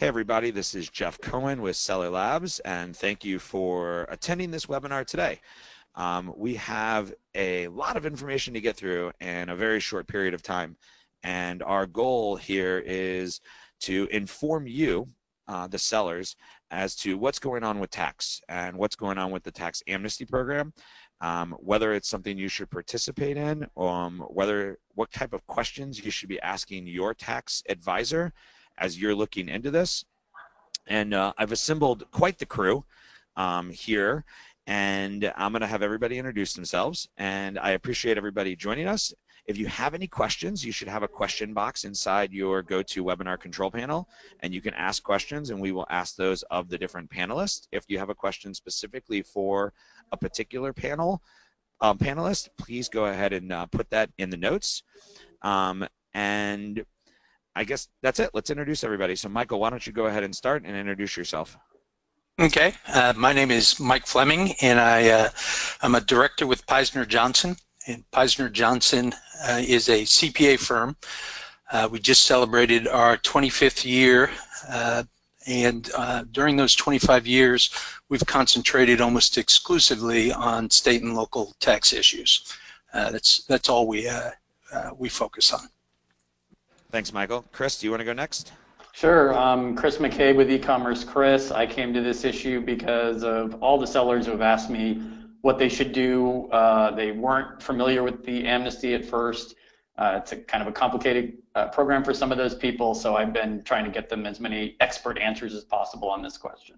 Hey everybody, this is Jeff Cohen with Seller Labs, and thank you for attending this webinar today. We have a lot of information to get through in a very short period of time, and our goal here is to inform you, the sellers, as to what's going on with tax and what's going on with the tax amnesty program, whether it's something you should participate in, what type of questions you should be asking your tax advisor as you're looking into this. And I've assembled quite the crew here, and I'm going to have everybody introduce themselves, and I appreciate everybody joining us. If you have any questions, you should have a question box inside your GoToWebinar control panel, and you can ask questions, and we will ask those of the different panelists. If you have a question specifically for a particular panelist, please go ahead and put that in the notes. And I guess that's it. Let's introduce everybody. So Michael, why don't you go ahead and start and introduce yourself? Okay. My name is Mike Fleming, and I'm a director with Peisner Johnson. And Peisner Johnson is a CPA firm. We just celebrated our 25th year, and during those 25 years, we've concentrated almost exclusively on state and local tax issues. That's all we focus on. Thanks, Michael. Chris, do you want to go next? Sure. Chris McCabe with e-commerce. Chris, I came to this issue because of all the sellers who have asked me what they should do. They weren't familiar with the amnesty at first. It's a kind of a complicated program for some of those people, so I've been trying to get them as many expert answers as possible on this question.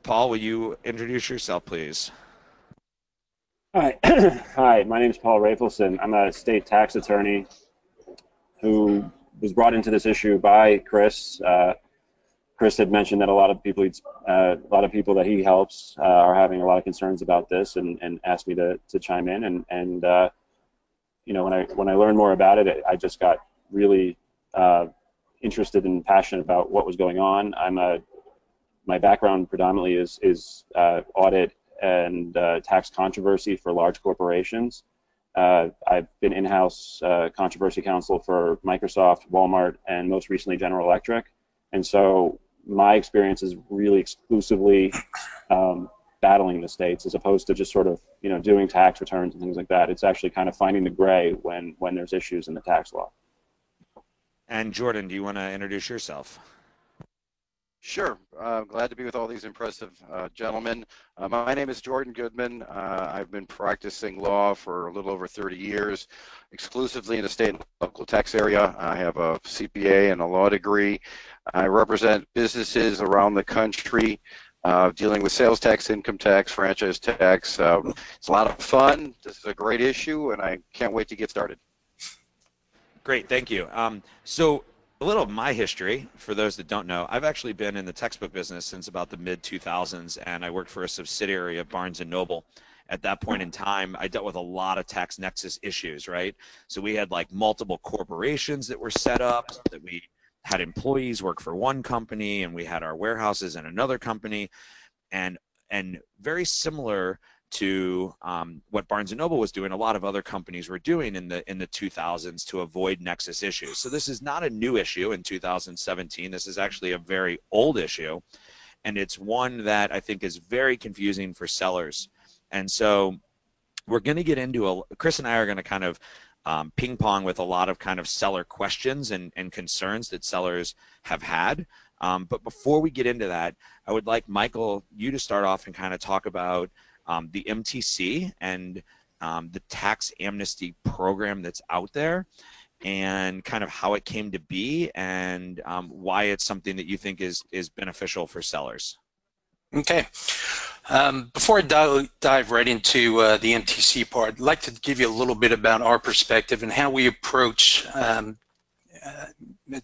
Paul, will you introduce yourself, please? Hi, hi. My name is Paul Rafelson. I'm a state tax attorney who was brought into this issue by Chris. Chris had mentioned that a lot of people that he helps are having a lot of concerns about this, and asked me to chime in. And you know, when I learned more about it, I just got really interested and passionate about what was going on. My background predominantly is audit and tax controversy for large corporations. I've been in-house controversy counsel for Microsoft, Walmart, and most recently General Electric. And so my experience is really exclusively battling the states, as opposed to just sort of, you know, doing tax returns and things like that. It's actually kind of finding the gray when there's issues in the tax law. And Jordan, do you want to introduce yourself? Sure. Glad to be with all these impressive gentlemen. My name is Jordan Goodman. I've been practicing law for a little over 30 years, exclusively in the state and local tax area. I have a CPA and a law degree. I represent businesses around the country dealing with sales tax, income tax, franchise tax. It's a lot of fun. This is a great issue, and I can't wait to get started. Great, thank you. So a little of my history, for those that don't know, I've actually been in the textbook business since about the mid-2000s, and I worked for a subsidiary of Barnes & Noble. At that point in time, I dealt with a lot of tax nexus issues, right? So we had like multiple corporations that were set up, that we had employees work for one company, and we had our warehouses in another company, and very similar to what Barnes & Noble was doing, a lot of other companies were doing in the 2000s to avoid nexus issues. So this is not a new issue in 2017. This is actually a very old issue, and it's one that I think is very confusing for sellers. And so we're going to get into Chris and I are going to kind of ping pong with a lot of kind of seller questions and concerns that sellers have had. But before we get into that, I would like, Michael, you to start off and kind of talk about the MTC and the tax amnesty program that's out there, and kind of how it came to be, and why it's something that you think is beneficial for sellers. Okay. Before I dive right into the MTC part, I'd like to give you a little bit about our perspective and how we approach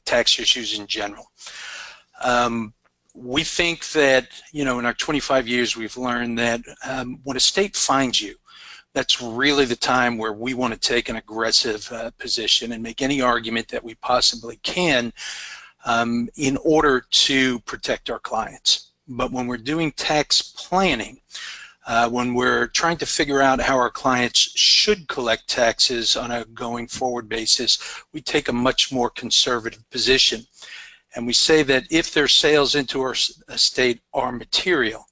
tax issues in general. We think that, you know, in our 25 years, we've learned that when a state finds you, that's really the time where we want to take an aggressive position and make any argument that we possibly can in order to protect our clients. But when we're doing tax planning, when we're trying to figure out how our clients should collect taxes on a going forward basis, we take a much more conservative position. And we say that if their sales into our state are material,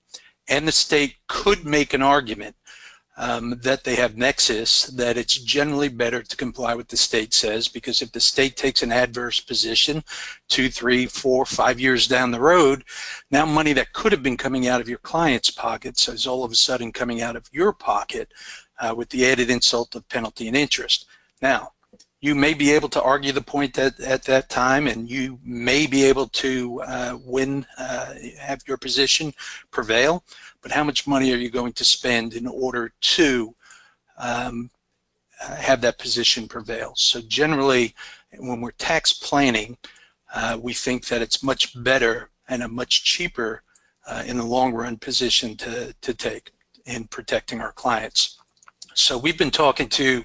and the state could make an argument that they have nexus, that it's generally better to comply with the state says, because if the state takes an adverse position 2, 3, 4, 5 years down the road, now money that could have been coming out of your client's pockets is all of a sudden coming out of your pocket with the added insult of penalty and interest. Now, you may be able to argue the point at that time, and you may be able to win, have your position prevail, but how much money are you going to spend in order to have that position prevail? So generally, when we're tax planning, we think that it's much better and a much cheaper in the long run position to take in protecting our clients. So we've been talking to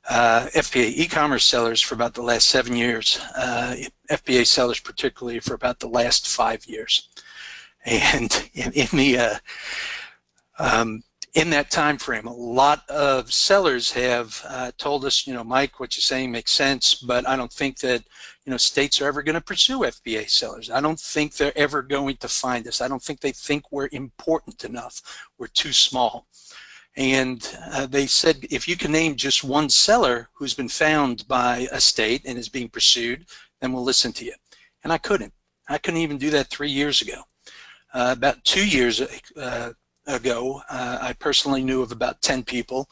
FBA e-commerce sellers for about the last 7 years, FBA sellers particularly for about the last 5 years. And in that time frame, a lot of sellers have told us, Mike, what you're saying makes sense, but I don't think that, states are ever going to pursue FBA sellers. I don't think they're ever going to find us. I don't think they think we're important enough. We're too small. And they said, if you can name just one seller who's been found by a state and is being pursued, then we'll listen to you. And I couldn't. I couldn't even do that 3 years ago. About 2 years ago, I personally knew of about 10 people.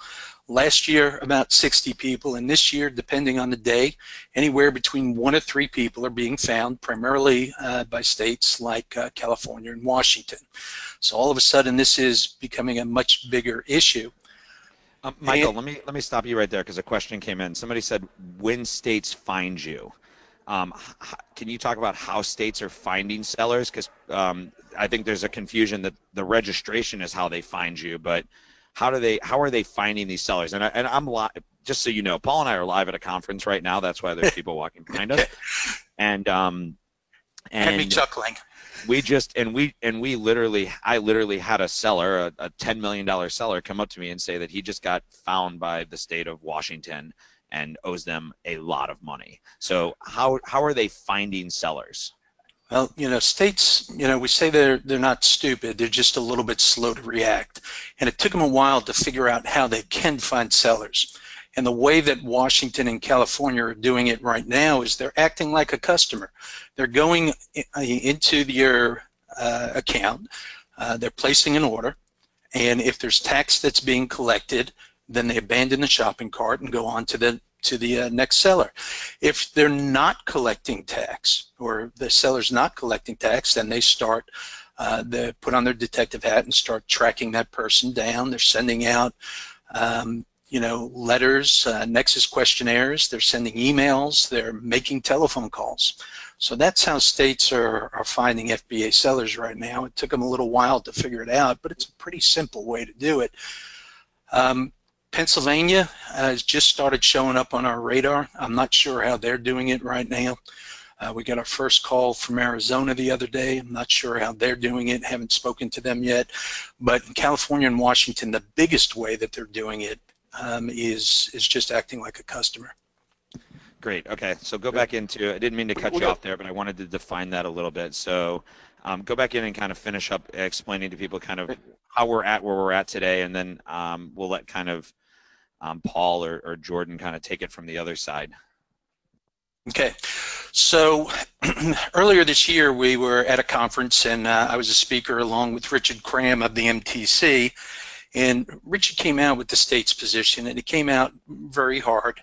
Last year, about 60 people. And this year, depending on the day, anywhere between 1 to 3 people are being found, primarily by states like California and Washington. So all of a sudden, this is becoming a much bigger issue. Michael, let me stop you right there because a question came in. Somebody said, when states find you. Can you talk about how states are finding sellers? Because I think there's a confusion that the registration is how they find you, but how are they finding these sellers? And I'm live, just so you know, Paul and I are live at a conference right now. That's why there's people walking behind us. And had me chuckling. I literally had a seller, a $10 million seller, come up to me and say that he just got found by the state of Washington and owes them a lot of money. So how are they finding sellers? Well, states, we say they're not stupid. They're just a little bit slow to react. And it took them a while to figure out how they can find sellers. And the way that Washington and California are doing it right now is they're acting like a customer. They're going into your account, they're placing an order, and if there's tax that's being collected, then they abandon the shopping cart and go on to the next seller. If they're not collecting tax, or the seller's not collecting tax, then they start, they put on their detective hat and start tracking that person down. They're sending out letters, nexus questionnaires, they're sending emails, they're making telephone calls. So that's how states are finding FBA sellers right now. It took them a little while to figure it out, but it's a pretty simple way to do it. Pennsylvania has just started showing up on our radar. I'm not sure how they're doing it right now. We got our first call from Arizona the other day. I'm not sure how they're doing it. Haven't spoken to them yet. But in California and Washington, the biggest way that they're doing it is just acting like a customer. Great. Okay. So go back into, I didn't mean to cut you off there, but I wanted to define that a little bit. So go back in and kind of finish up explaining to people kind of how we're at where we're at today, and then we'll let kind of Paul or Jordan kind of take it from the other side. Okay. So earlier this year, we were at a conference, and I was a speaker along with Richard Cram of the MTC. And Richard came out with the state's position, and it came out very hard.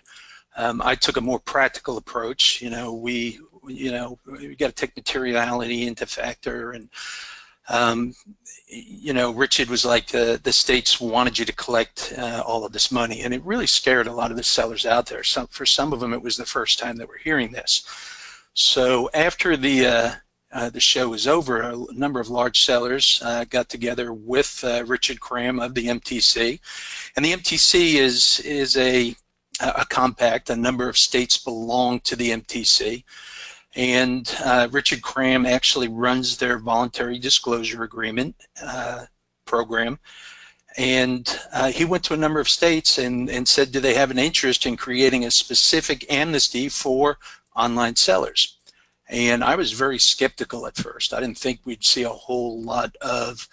I took a more practical approach. We got to take materiality into factor, and Richard was like, the states wanted you to collect all of this money, and it really scared a lot of the sellers out there. For some of them, it was the first time they were hearing this. So after the show was over, a number of large sellers got together with Richard Cram of the MTC, and the MTC is a compact. A number of states belong to the MTC, and Richard Cram actually runs their voluntary disclosure agreement program, And he went to a number of states and said, do they have an interest in creating a specific amnesty for online sellers? And I was very skeptical at first. I didn't think we'd see a whole lot of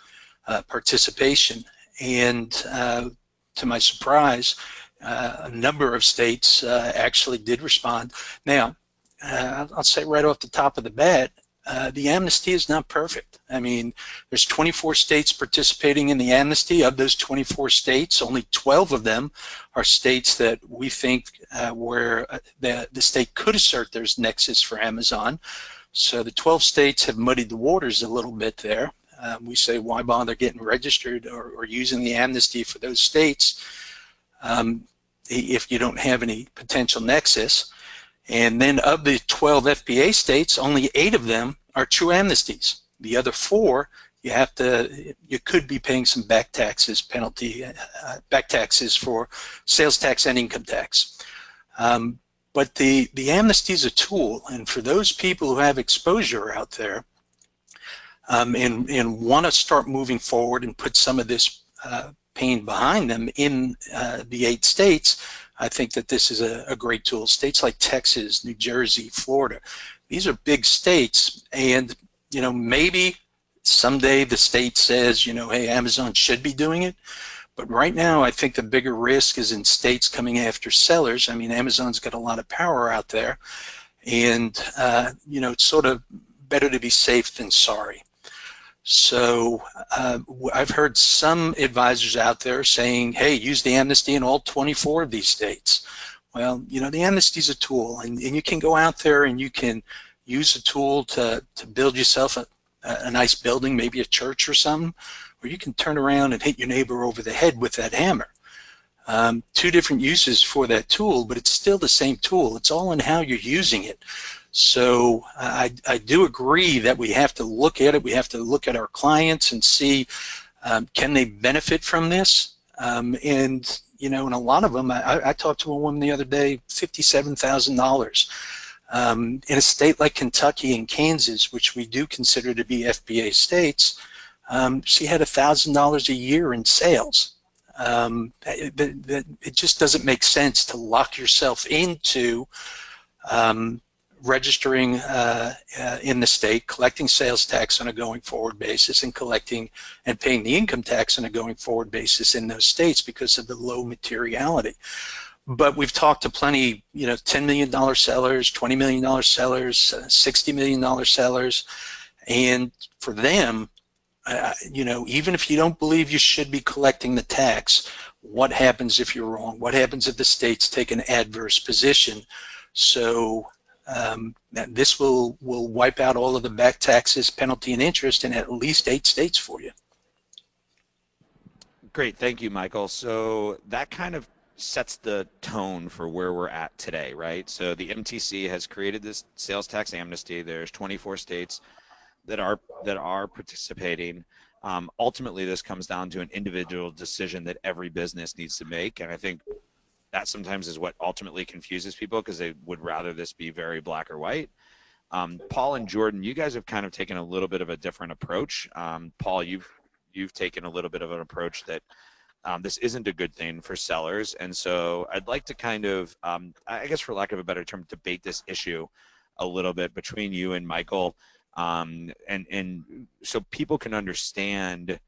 participation. And to my surprise, a number of states actually did respond. Now, I'll say right off the top of the bat, the amnesty is not perfect. I mean, there's 24 states participating in the amnesty. Of those 24 states, only 12 of them are states that we think where the state could assert there's nexus for Amazon. So the 12 states have muddied the waters a little bit there. We say, why bother getting registered or using the amnesty for those states if you don't have any potential nexus? And then of the 12 FBA states, only 8 of them are true amnesties. The other 4, you could be paying some back taxes, back taxes for sales tax and income tax. But the amnesty is a tool, and for those people who have exposure out there and want to start moving forward and put some of this pain behind them in the 8 states, I think that this is a great tool. States like Texas, New Jersey, Florida, these are big states, and maybe someday the state says, hey, Amazon should be doing it. But right now, I think the bigger risk is in states coming after sellers. I mean, Amazon's got a lot of power out there, and it's sort of better to be safe than sorry. So I've heard some advisors out there saying, hey, use the amnesty in all 24 of these states. Well, the amnesty is a tool, and you can go out there and you can use a tool to build yourself a nice building, maybe a church or something, or you can turn around and hit your neighbor over the head with that hammer. 2 different uses for that tool, but it's still the same tool. It's all in how you're using it. So I do agree that we have to look at it. We have to look at our clients and see, can they benefit from this? And a lot of them, I talked to a woman the other day, $57,000 in a state like Kentucky and Kansas, which we do consider to be FBA states. She had $1,000 a year in sales. It just doesn't make sense to lock yourself into registering in the state, collecting sales tax on a going forward basis, and collecting and paying the income tax on a going forward basis in those states because of the low materiality. But we've talked to plenty, $10 million sellers, $20 million sellers, $60 million sellers, and for them, even if you don't believe you should be collecting the tax, what happens if you're wrong? What happens if the states take an adverse position? So this will wipe out all of the back taxes, penalty, and interest in at least 8 states for you. Great, thank you, Michael. So that kind of sets the tone for where we're at today, right? So the MTC has created this sales tax amnesty. There's 24 states that are participating. Ultimately, this comes down to an individual decision that every business needs to make, and I think that sometimes is what ultimately confuses people because they would rather this be very black or white. Paul and Jordan, you guys have kind of taken a little bit of a different approach. Paul, you've taken a little bit of an approach that this isn't a good thing for sellers, and so I'd like to kind of, I guess for lack of a better term, debate this issue a little bit between you and Michael, and so people can understand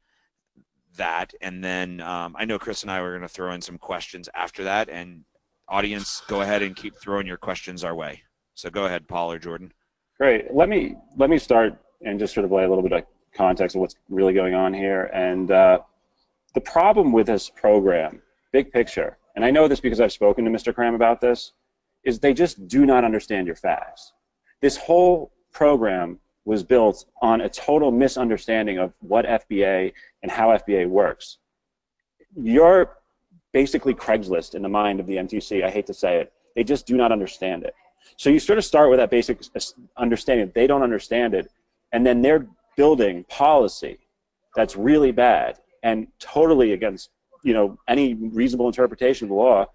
that, and then I know Chris and I were going to throw in some questions after that, and audience, go ahead and keep throwing your questions our way. So go ahead, Paul or Jordan. Great. Let me start and just sort of lay a little bit of context of what's really going on here. And the problem with this program, big picture, and I know this because I've spoken to Mr. Cram about this, is they just do not understand your facts. This whole program was built on a total misunderstanding of what FBA and how FBA works. You're basically Craigslist in the mind of the MTC. I hate to say it. They just do not understand it. So you sort of start with that basic understanding. They don't understand it, and then they're building policy that's really bad and totally against any reasonable interpretation of the law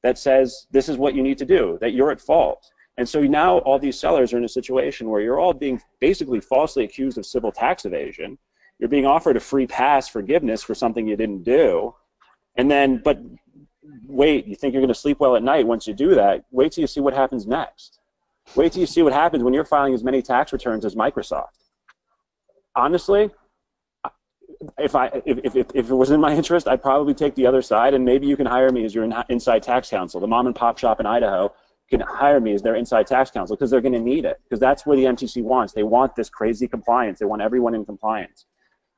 that says this is what you need to do, that you're at fault. And so now all these sellers are in a situation where you're all being basically falsely accused of civil tax evasion. You're being offered a free pass forgiveness for something you didn't do. And then, but wait, you think you're going to sleep well at night once you do that? Wait till you see what happens next. Wait till you see what happens when you're filing as many tax returns as Microsoft. Honestly, if it was in my interest, I'd probably take the other side, and maybe you can hire me as your inside tax counsel. The mom and pop shop in Idaho can hire me as their inside tax counsel because they're going to need it, because that's where the MTC wants. They want this crazy compliance. They want everyone in compliance.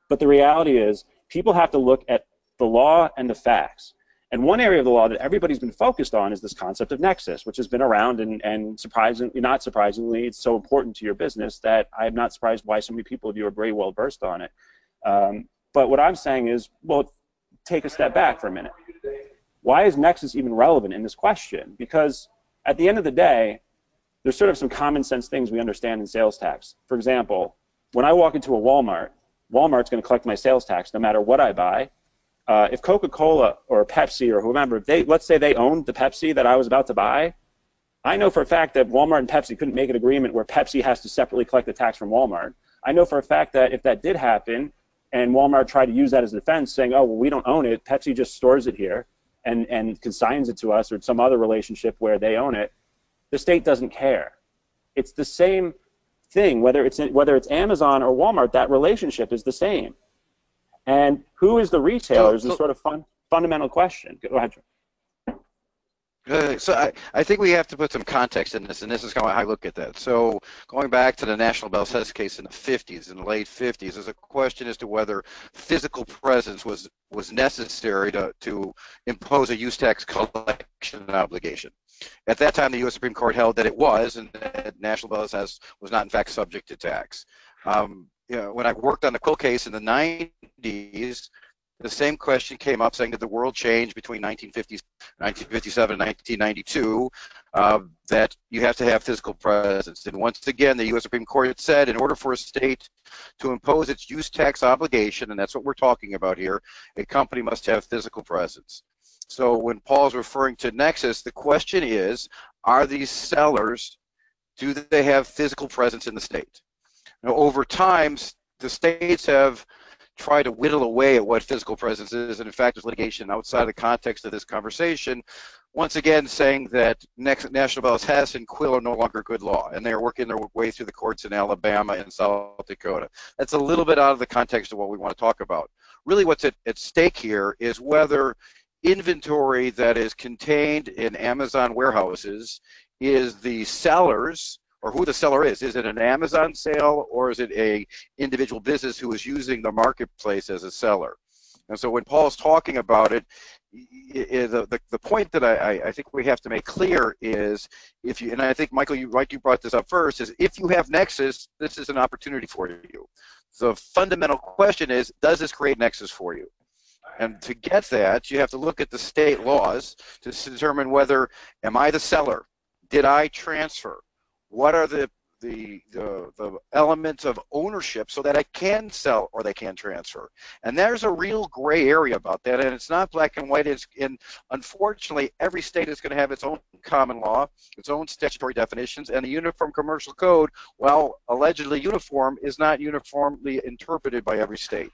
But the reality is people have to look at the law and the facts. And one area of the law that everybody's been focused on is this concept of nexus, which has been around, and surprisingly, not surprisingly, it's so important to your business that I'm not surprised why so many people of you are very well versed on it. But what I'm saying is, well, take a step back for a minute. Why is nexus even relevant in this question? Because at the end of the day, there's sort of some common sense things we understand in sales tax. For example, when I walk into a Walmart, Walmart's going to collect my sales tax no matter what I buy. If Coca-Cola or Pepsi or whomever, let's say they owned the Pepsi that I was about to buy, I know for a fact that Walmart and Pepsi couldn't make an agreement where Pepsi has to separately collect the tax from Walmart. I know for a fact that if that did happen and Walmart tried to use that as a defense, saying, oh, well, we don't own it, Pepsi just stores it here and consigns it to us, or some other relationship where they own it, the state doesn't care. It's the same thing, whether it's Amazon or Walmart, that relationship is the same. And who is the retailer is a sort of fundamental question. Go ahead, So I think we have to put some context in this, and this is how I look at that. So going back to the National Bell Test case in the 50s, in the late 50s, there's a question as to whether physical presence was necessary to impose a use tax collection obligation. At that time, the U.S. Supreme Court held that it was, and that National Bell Test was not in fact subject to tax. When I worked on the Quill case in the 90s, the same question came up, saying that the world changed between 1957 and 1992, that you have to have physical presence. And once again, the U.S. Supreme Court said in order for a state to impose its use tax obligation, and that's what we're talking about here, a company must have physical presence. So when Paul's referring to nexus, the question is, are these sellers, do they have physical presence in the state? Now, over time, the states have tried to whittle away at what physical presence is, and in fact, there's litigation outside the context of this conversation, once again saying that National Bell Test and Quill are no longer good law, and they're working their way through the courts in Alabama and South Dakota. That's a little bit out of the context of what we want to talk about. Really what's at stake here is whether inventory that is contained in Amazon warehouses is the seller's, or who the seller is. Is it an Amazon sale, or is it a individual business who is using the marketplace as a seller? And so when Paul's talking about it, the point that I think we have to make clear is, if you, and I think Michael, you brought this up first, is if you have nexus, this is an opportunity for you. The fundamental question is, does this create nexus for you? And to get that, you have to look at the state laws to determine whether, am I the seller? Did I transfer? What are the elements of ownership so that I can sell or they can transfer? And there's a real gray area about that, and it's not black and white. And unfortunately, every state is going to have its own common law, its own statutory definitions, and the Uniform Commercial Code, while allegedly uniform, is not uniformly interpreted by every state.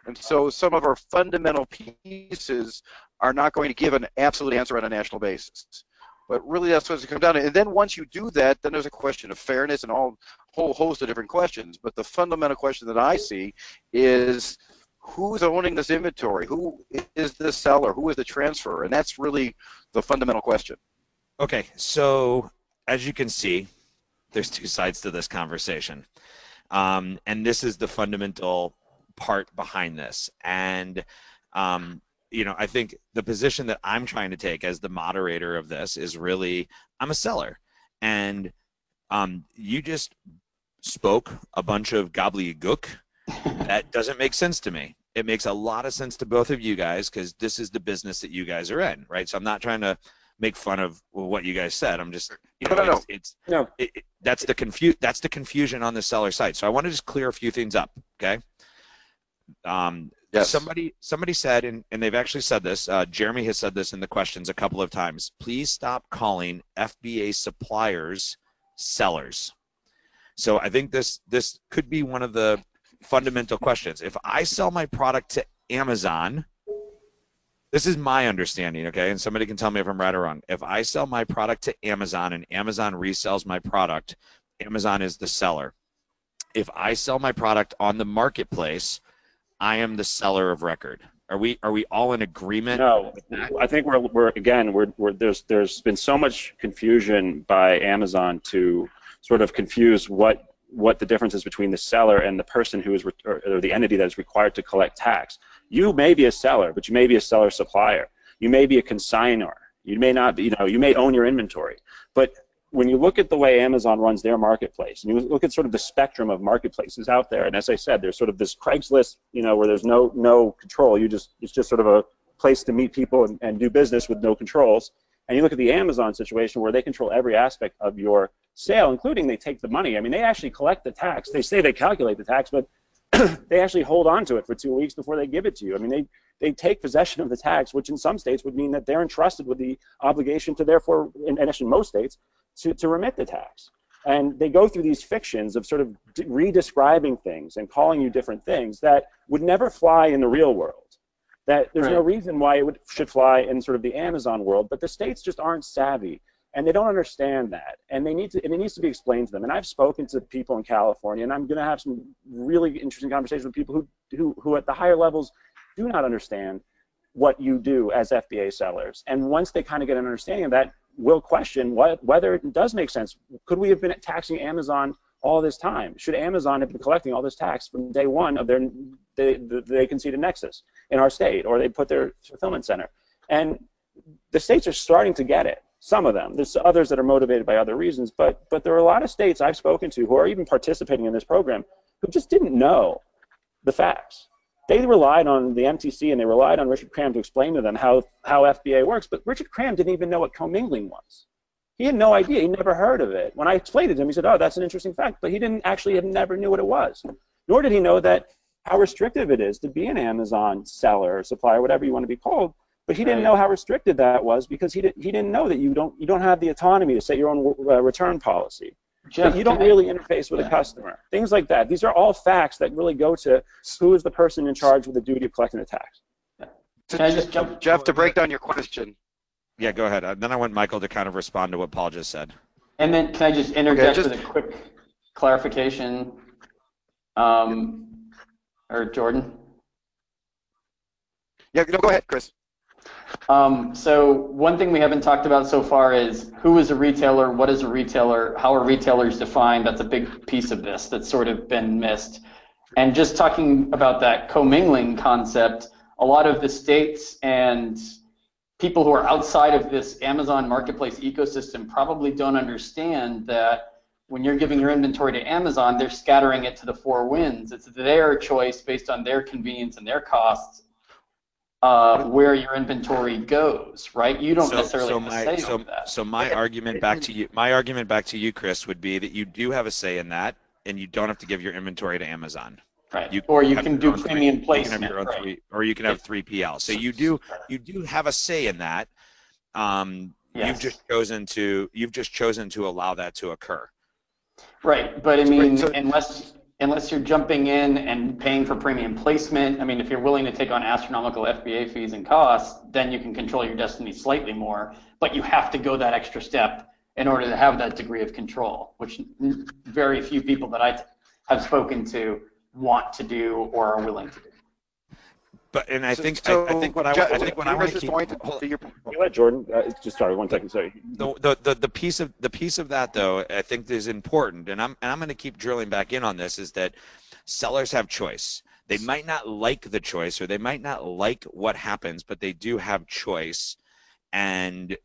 And so some of our fundamental pieces are not going to give an absolute answer on a national basis. But really, that's what it comes down to. And then once you do that, then there's a question of fairness and a whole host of different questions. But the fundamental question that I see is, who's owning this inventory? Who is the seller? Who is the transferor? And that's really the fundamental question. Okay, so as you can see, there's two sides to this conversation. And this is the fundamental part behind this. And you know, I think the position that I'm trying to take as the moderator of this is really, I'm a seller. And you just spoke a bunch of gobbledygook that doesn't make sense to me. It makes a lot of sense to both of you guys because this is the business that you guys are in, right? So I'm not trying to make fun of what you guys said. I'm just, you know, that's the confusion on the seller side. So I want to just clear a few things up, okay? Yes. Somebody said, and they've actually said this, Jeremy has said this in the questions a couple of times, please stop calling FBA suppliers sellers. So I think this could be one of the fundamental questions. If I sell my product to Amazon, this is my understanding, okay, and somebody can tell me if I'm right or wrong. If I sell my product to Amazon and Amazon resells my product, Amazon is the seller. If I sell my product on the marketplace, I am the seller of record. Are we all in agreement? No, I think there's been so much confusion by Amazon to sort of confuse what the difference is between the seller and the person who is or the entity that is required to collect tax. You may be a seller, but you may be a seller supplier. You may be a consignor. You may not be, you may own your inventory. But when you look at the way Amazon runs their marketplace, and you look at sort of the spectrum of marketplaces out there, and as I said, there's sort of this Craigslist, where there's no control. It's just sort of a place to meet people and do business with no controls. And you look at the Amazon situation where they control every aspect of your sale, including they take the money. I mean, they actually collect the tax. They say they calculate the tax, but they actually hold on to it for 2 weeks before they give it to you. I mean, they take possession of the tax, which in some states would mean that they're entrusted with the obligation to therefore, and actually in most states, to remit the tax. And they go through these fictions of sort of redescribing things and calling you different things that would never fly in the real world. That there's no reason why it should fly in sort of the Amazon world, but the states just aren't savvy. And they don't understand that, and it needs to be explained to them. And I've spoken to people in California, and I'm going to have some really interesting conversations with people who at the higher levels do not understand what you do as FBA sellers. And once they kind of get an understanding of that, will question whether it does make sense. Could we have been taxing Amazon all this time? Should Amazon have been collecting all this tax from day one of they conceded nexus in our state, or they put their fulfillment center? And the states are starting to get it. Some of them. There's others that are motivated by other reasons, but there are a lot of states I've spoken to who are even participating in this program who just didn't know the facts. They relied on the MTC and they relied on Richard Cram to explain to them how FBA works, but Richard Cram didn't even know what commingling was. He had no idea. He never heard of it. When I explained it to him, he said, "Oh, that's an interesting fact," but he never knew what it was. Nor did he know that how restrictive it is to be an Amazon seller or supplier, whatever you want to be called. But he didn't know how restricted that was because he didn't know that you don't have the autonomy to set your own return policy. Jeff, you don't really interface with a customer. Things like that. These are all facts that really go to who is the person in charge with the duty of collecting the tax. Can I just jump, Jeff, to break down your question? Yeah, go ahead. Then I want Michael to kind of respond to what Paul just said. And then can I just interject with a quick clarification, or Jordan? Yeah, no, go ahead, Chris. So one thing we haven't talked about so far is who is a retailer, what is a retailer, how are retailers defined? That's a big piece of this that's sort of been missed. And just talking about that commingling concept, a lot of the states and people who are outside of this Amazon marketplace ecosystem probably don't understand that when you're giving your inventory to Amazon, they're scattering it to the four winds. It's their choice based on their convenience and their costs. Where your inventory goes, right? You don't necessarily have a say over that. So my argument back to you, Chris, would be that you do have a say in that, and you don't have to give your inventory to Amazon. Right. Or you can do premium placement. Or you can have 3PL. So you do have a say in that. You've just chosen to allow that to occur. Right, but I mean, unless you're jumping in and paying for premium placement, I mean, if you're willing to take on astronomical FBA fees and costs, then you can control your destiny slightly more, but you have to go that extra step in order to have that degree of control, which very few people that I have spoken to want to do or are willing to do. But I think what I want to keep. You let Jordan. Just sorry, 1 second. Sorry. The piece of that though I think is important, and I'm going to keep drilling back in on this, is that sellers have choice. They might not like the choice, or they might not like what happens, but they do have choice. And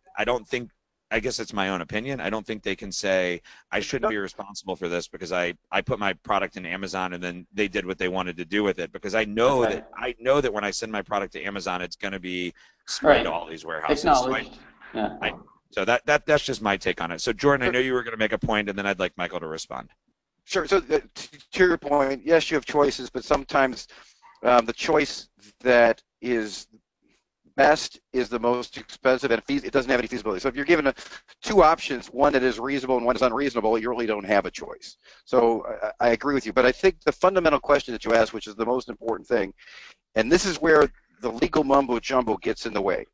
I guess it's my own opinion. I don't think they can say I shouldn't be responsible for this because I put my product in Amazon and then they did what they wanted to do with it, because I know that when I send my product to Amazon, it's going to be spread to all these warehouses. So that's just my take on it. So Jordan, I know you were going to make a point, and then I'd like Michael to respond. Sure. So to your point, yes, you have choices, but sometimes the choice that is best is the most expensive, and it doesn't have any feasibility. So if you're given two options, one that is reasonable and one is unreasonable, you really don't have a choice. So I agree with you, but I think the fundamental question that you asked, which is the most important thing, and this is where the legal mumbo jumbo gets in the way.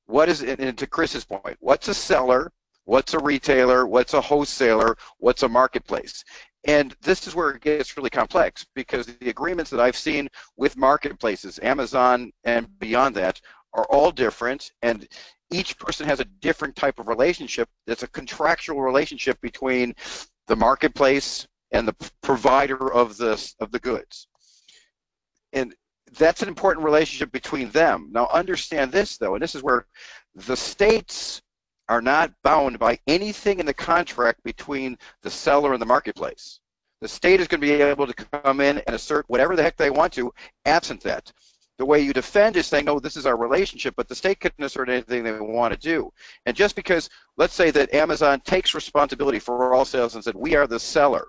What is, and to Chris's point, what's a seller, what's a retailer, what's a wholesaler, what's a marketplace? And this is where it gets really complex, because the agreements that I've seen with marketplaces, Amazon and beyond that, are all different, and each person has a different type of relationship. That's a contractual relationship between the marketplace and the provider of the goods. And that's an important relationship between them. Now understand this, though, and this is where the states are not bound by anything in the contract between the seller and the marketplace. The state is going to be able to come in and assert whatever the heck they want to, absent that. The way you defend is saying, no, this is our relationship, but the state can assert anything they want to do. And just because, let's say that Amazon takes responsibility for all sales and said, we are the seller,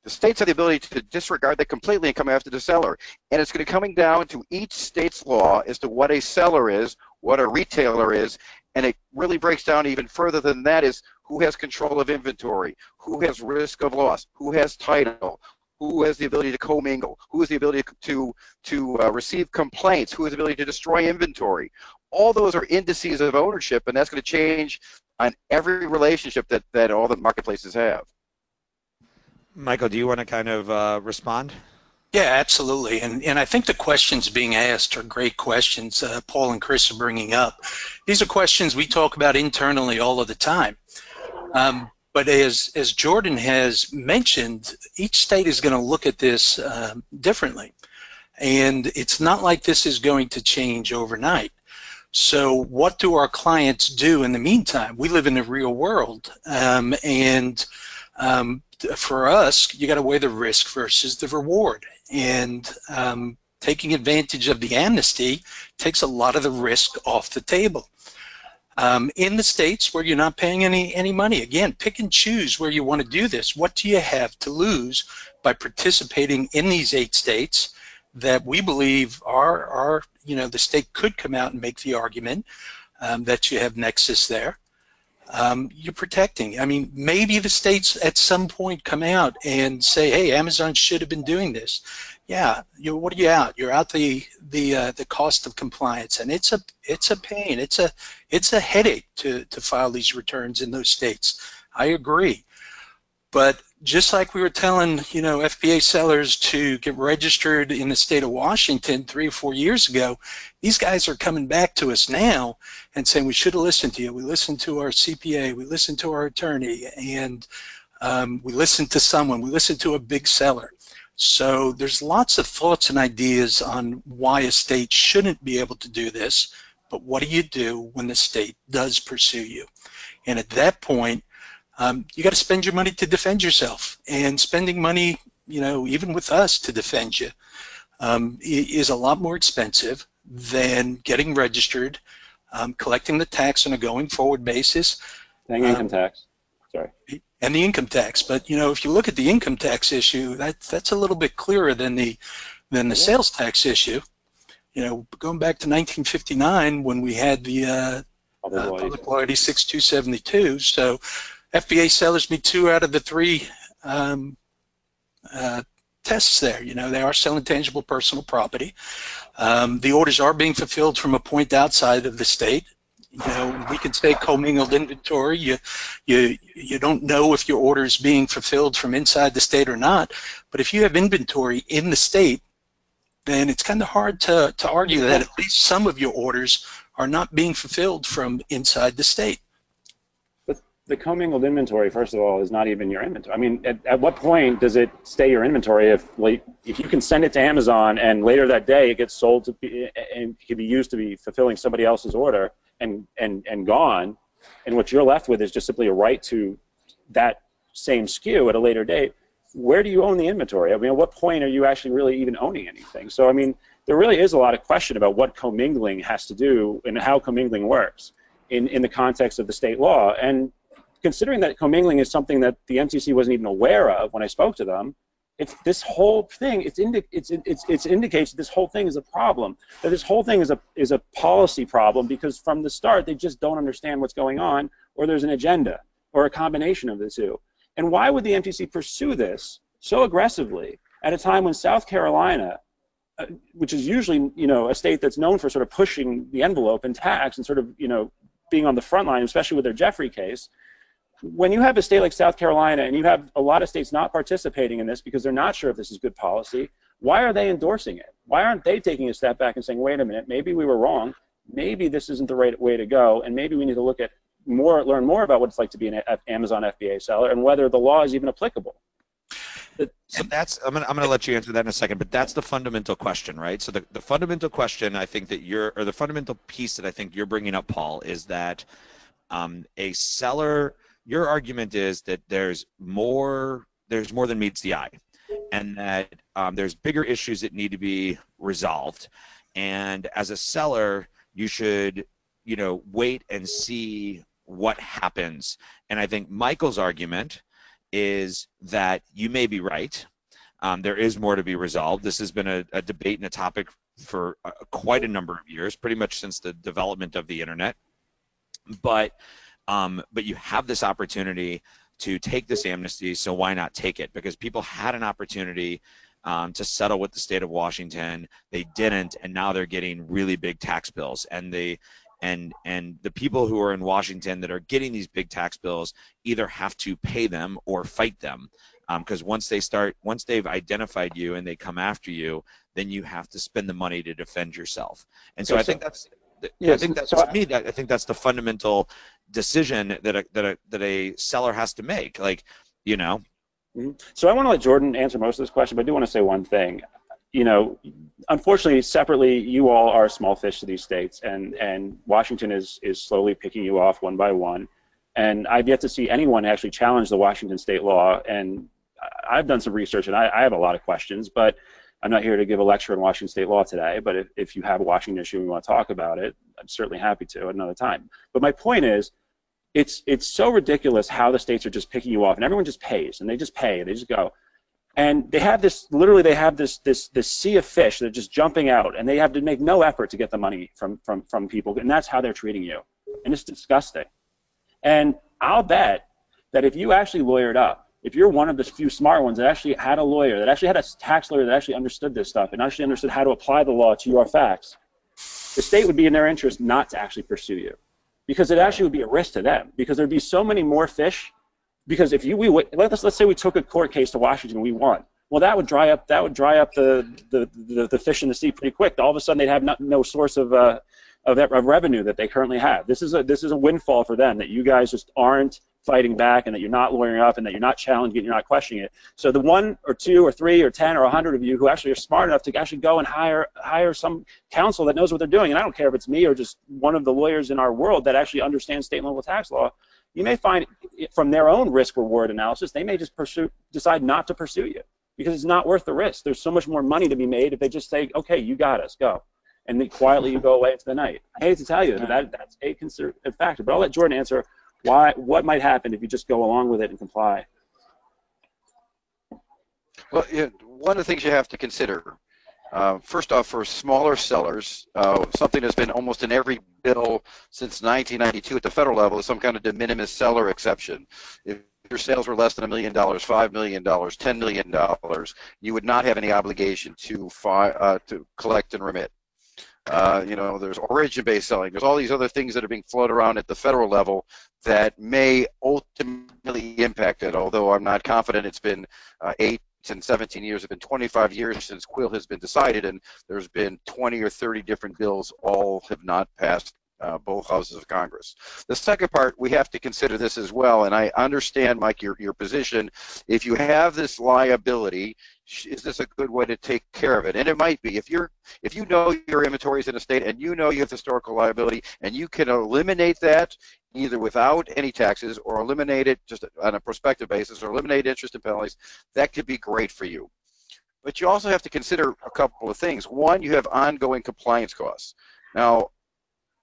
the states have the ability to disregard that completely and come after the seller. And it's going to be coming down to each state's law as to what a seller is, what a retailer is, and it really breaks down even further than that is who has control of inventory, who has risk of loss, who has title, who has the ability to commingle, who has the ability to receive complaints, who has the ability to destroy inventory. All those are indices of ownership, and that's going to change on every relationship that all the marketplaces have. Michael, do you want to kind of respond? Yeah, absolutely. And I think the questions being asked are great questions Paul and Chris are bringing up. These are questions we talk about internally all of the time. But as Jordan has mentioned, each state is going to look at this differently. And it's not like this is going to change overnight. So what do our clients do in the meantime? We live in the real world. For us, you got to weigh the risk versus the reward. And taking advantage of the amnesty takes a lot of the risk off the table. In the states where you're not paying any money, again, pick and choose where you want to do this. What do you have to lose by participating in these 8 states that we believe are the state could come out and make the argument that you have nexus there? You're protecting. I mean, maybe the states at some point come out and say, hey, Amazon should have been doing this. Yeah, what are you out? You're out the cost of compliance, and it's a pain. It's a headache to file these returns in those states. I agree. But just like we were telling, FBA sellers to get registered in the state of Washington 3 or 4 years ago, these guys are coming back to us now and saying we should have listened to you. We listened to our CPA, we listened to our attorney, and we listened to someone. We listened to a big seller. So there's lots of thoughts and ideas on why a state shouldn't be able to do this, but what do you do when the state does pursue you? And at that point, you got to spend your money to defend yourself, and spending money, even with us to defend you, is a lot more expensive than getting registered, collecting the tax on a going forward basis. Paying income tax. Sorry. And the income tax. But if you look at the income tax issue, that's a little bit clearer than the sales tax issue. Going back to 1959 when we had the Public Law 86-272. So FBA sellers meet 2 out of the 3 tests there. They are selling tangible personal property. The orders are being fulfilled from a point outside of the state. We can say commingled inventory. You don't know if your order is being fulfilled from inside the state or not. But if you have inventory in the state, then it's kind of hard to argue that at least some of your orders are not being fulfilled from inside the state. But the commingled inventory, first of all, is not even your inventory. I mean, at what point does it stay your inventory if you can send it to Amazon and later that day it gets sold and can be used to be fulfilling somebody else's order and gone, and what you're left with is just simply a right to that same SKU at a later date? Where do you own the inventory? I mean, at what point are you actually really even owning anything? So, I mean, there really is a lot of question about what commingling has to do and how commingling works in the context of the state law. And considering that commingling is something that the MTC wasn't even aware of when I spoke to them, It's this whole thing. It indicates that this whole thing is a problem. That this whole thing is a policy problem, because from the start they just don't understand what's going on, or there's an agenda, or a combination of the two. And why would the MTC pursue this so aggressively at a time when South Carolina, which is usually, you know, a state that's known for sort of pushing the envelope in tax and sort of, you know, being on the front line, especially with their Jeffrey case, when you have a state like South Carolina and you have a lot of states not participating in this because they're not sure if this is good policy, why are they endorsing it? Why aren't they taking a step back and saying, wait a minute, maybe we were wrong, maybe this isn't the right way to go, and maybe we need to look at learn more about what it's like to be an Amazon FBA seller and whether the law is even applicable. So that's, I'm gonna let you answer that in a second, but that's the fundamental question, right? So the fundamental question I think that the fundamental piece that I think you're bringing up, Paul, is that a seller, your argument is that there's more than meets the eye, and that there's bigger issues that need to be resolved, and as a seller you should, you know, wait and see what happens. And I think Michael's argument is that you may be right. There is more to be resolved. This has been a debate and a topic for quite a number of years, pretty much since the development of the internet. But you have this opportunity to take this amnesty, so why not take it? Because people had an opportunity to settle with the state of Washington. They didn't, and now they're getting really big tax bills. And the people who are in Washington that are getting these big tax bills either have to pay them or fight them, because once they've identified you and they come after you, then you have to spend the money to defend yourself. And so I think that's, I think that's, to me, I think that's the fundamental decision that a seller has to make. Like, you know. So I want to let Jordan answer most of this question, but I do want to say one thing. You know, unfortunately, separately, you all are small fish to these states, and Washington is slowly picking you off one by one. And I've yet to see anyone actually challenge the Washington state law. And I've done some research, and I have a lot of questions, but I'm not here to give a lecture on Washington state law today. But if you have a Washington issue and you want to talk about it, I'm certainly happy to at another time. But my point is, it's so ridiculous how the states are just picking you off, and everyone just pays, and they just pay, they just go. And they have this, literally they have this sea of fish that are just jumping out, and they have to make no effort to get the money from people, and that's how they're treating you. And it's disgusting. And I'll bet that if you actually lawyered up, if you're one of the few smart ones that actually had a lawyer, that actually had a tax lawyer that actually understood this stuff and actually understood how to apply the law to your facts, the state would be in their interest not to actually pursue you. Because it actually would be a risk to them, because there'd be so many more fish. Because if let's say we took a court case to Washington and we won, well, that would dry up the fish in the sea pretty quick. All of a sudden they'd have no source of revenue that they currently have. This is a windfall for them, that you guys just aren't fighting back, and that you're not lawyering up, and that you're not challenging it, you're not questioning it. So the 1 or 2 or 3 or 10 or 100 of you who actually are smart enough to actually go and hire some counsel that knows what they're doing, and I don't care if it's me or just one of the lawyers in our world that actually understands state and local tax law, you may find from their own risk-reward analysis, they may just decide not to pursue you, because it's not worth the risk. There's so much more money to be made if they just say, okay, you got us, go. And then quietly you go away into the night. I hate to tell you that's a factor, but I'll let Jordan answer what might happen if you just go along with it and comply. Well, one of the things you have to consider, first off, for smaller sellers, something that's been almost in every bill since 1992 at the federal level is some kind of de minimis seller exception. If your sales were less than $1 million, $5 million, $10 million, you would not have any obligation to collect and remit. You know, there's origin-based selling. There's all these other things that are being floated around at the federal level that may ultimately impact it, although I'm not confident. It's been 8 and 17 years. It's been 25 years since Quill has been decided, and there's been 20 or 30 different bills. All have not passed both houses of Congress. The second part, we have to consider this as well, and I understand, Mike, your position. If you have this liability, is this a good way to take care of it? And it might be. If you know your inventory is in a state and you know you have historical liability and you can eliminate that either without any taxes or eliminate it just on a prospective basis or eliminate interest and penalties, that could be great for you. But you also have to consider a couple of things. One, you have ongoing compliance costs. Now,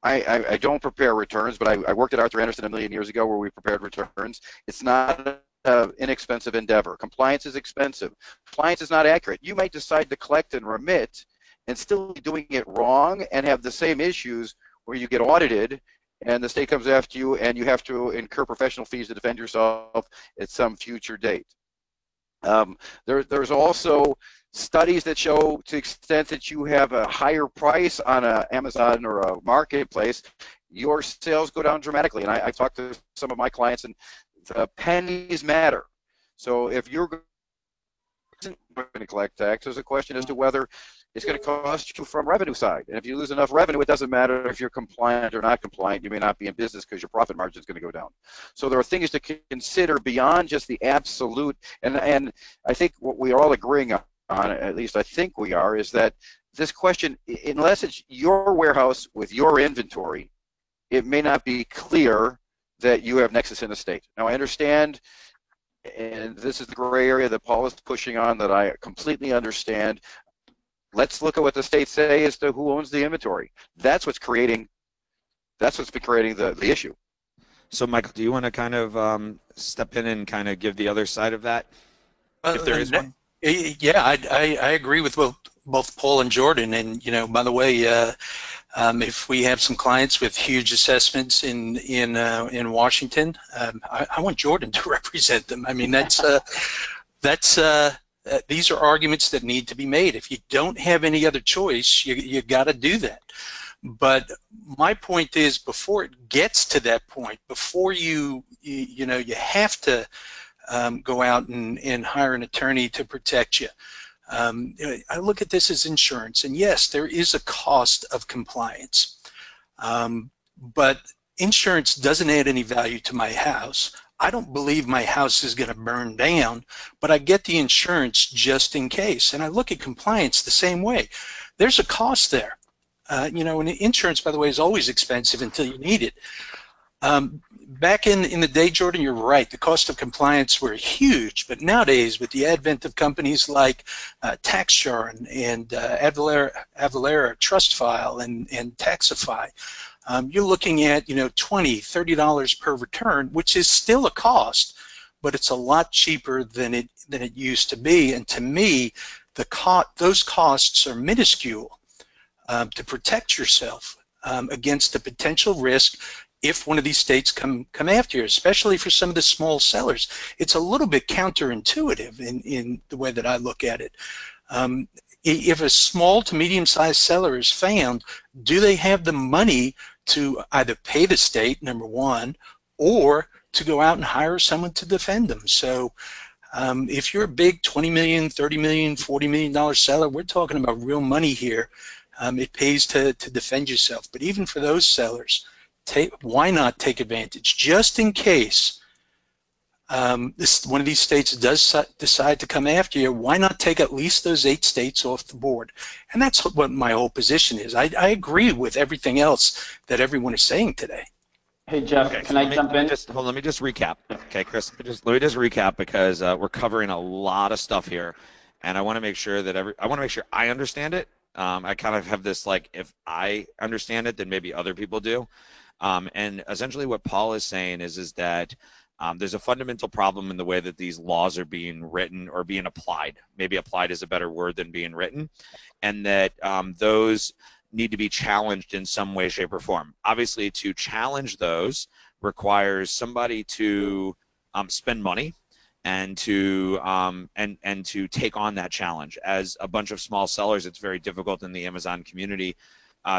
I don't prepare returns, but I worked at Arthur Andersen a million years ago where we prepared returns. It's not an inexpensive endeavor. Compliance is expensive. Compliance is not accurate. You might decide to collect and remit and still be doing it wrong and have the same issues where you get audited and the state comes after you and you have to incur professional fees to defend yourself at some future date. There's also studies that show, to the extent that you have a higher price on a Amazon or a marketplace, your sales go down dramatically. And I talked to some of my clients, and the pennies matter. So if you're going to collect tax, there's a question as to whether it's going to cost you from revenue side. And if you lose enough revenue, it doesn't matter if you're compliant or not compliant. You may not be in business because your profit margin is going to go down. So there are things to consider beyond just the absolute. And I think what we are all agreeing on, at least I think we are, is that this question, unless it's your warehouse with your inventory, it may not be clear that you have nexus in the state. Now, I understand, and this is the gray area that Paul is pushing on that I completely understand. Let's look at what the states say as to who owns the inventory. That's what's creating. That's what's been creating the issue. So, Michael, do you want to kind of step in and kind of give the other side of that, if there is one? Yeah, I agree with both Paul and Jordan. And by the way, if we have some clients with huge assessments in Washington, I want Jordan to represent them. I mean, these are arguments that need to be made. If you don't have any other choice, you got to do that. But my point is, before it gets to that point, before you have to go out and hire an attorney to protect you. I look at this as insurance, and yes, there is a cost of compliance, but insurance doesn't add any value to my house. I don't believe my house is going to burn down, but I get the insurance just in case. And I look at compliance the same way. There's a cost there. And insurance, by the way, is always expensive until you need it. Back in the day, Jordan, you're right. The cost of compliance were huge, but nowadays, with the advent of companies like TaxJar and Avalara Trust File and Taxify, you're looking at $20, $30 per return, which is still a cost, but it's a lot cheaper than it used to be. And to me, those costs are minuscule to protect yourself against the potential risk if one of these states come after you, especially for some of the small sellers. It's a little bit counterintuitive in the way that I look at it. If a small to medium-sized seller is found, do they have the money to either pay the state, number one, or to go out and hire someone to defend them? So if you're a big $20 million, $30 million, $40 million seller, we're talking about real money here. It pays to defend yourself. But even for those sellers, why not take advantage? Just in case one of these states does decide to come after you, why not take at least those 8 states off the board? And that's what my whole position is. I agree with everything else that everyone is saying today. Hey, Jeff, can I jump in? Let me just recap. Okay, Chris, let me just recap, because we're covering a lot of stuff here, and I want to make sure that I understand it. I kind of have this, like, if I understand it, then maybe other people do. And essentially what Paul is saying is that there's a fundamental problem in the way that these laws are being written or being applied. Maybe applied is a better word than being written, and that those need to be challenged in some way, shape, or form. Obviously, to challenge those requires somebody to spend money and to take on that challenge. As a bunch of small sellers, it's very difficult in the Amazon community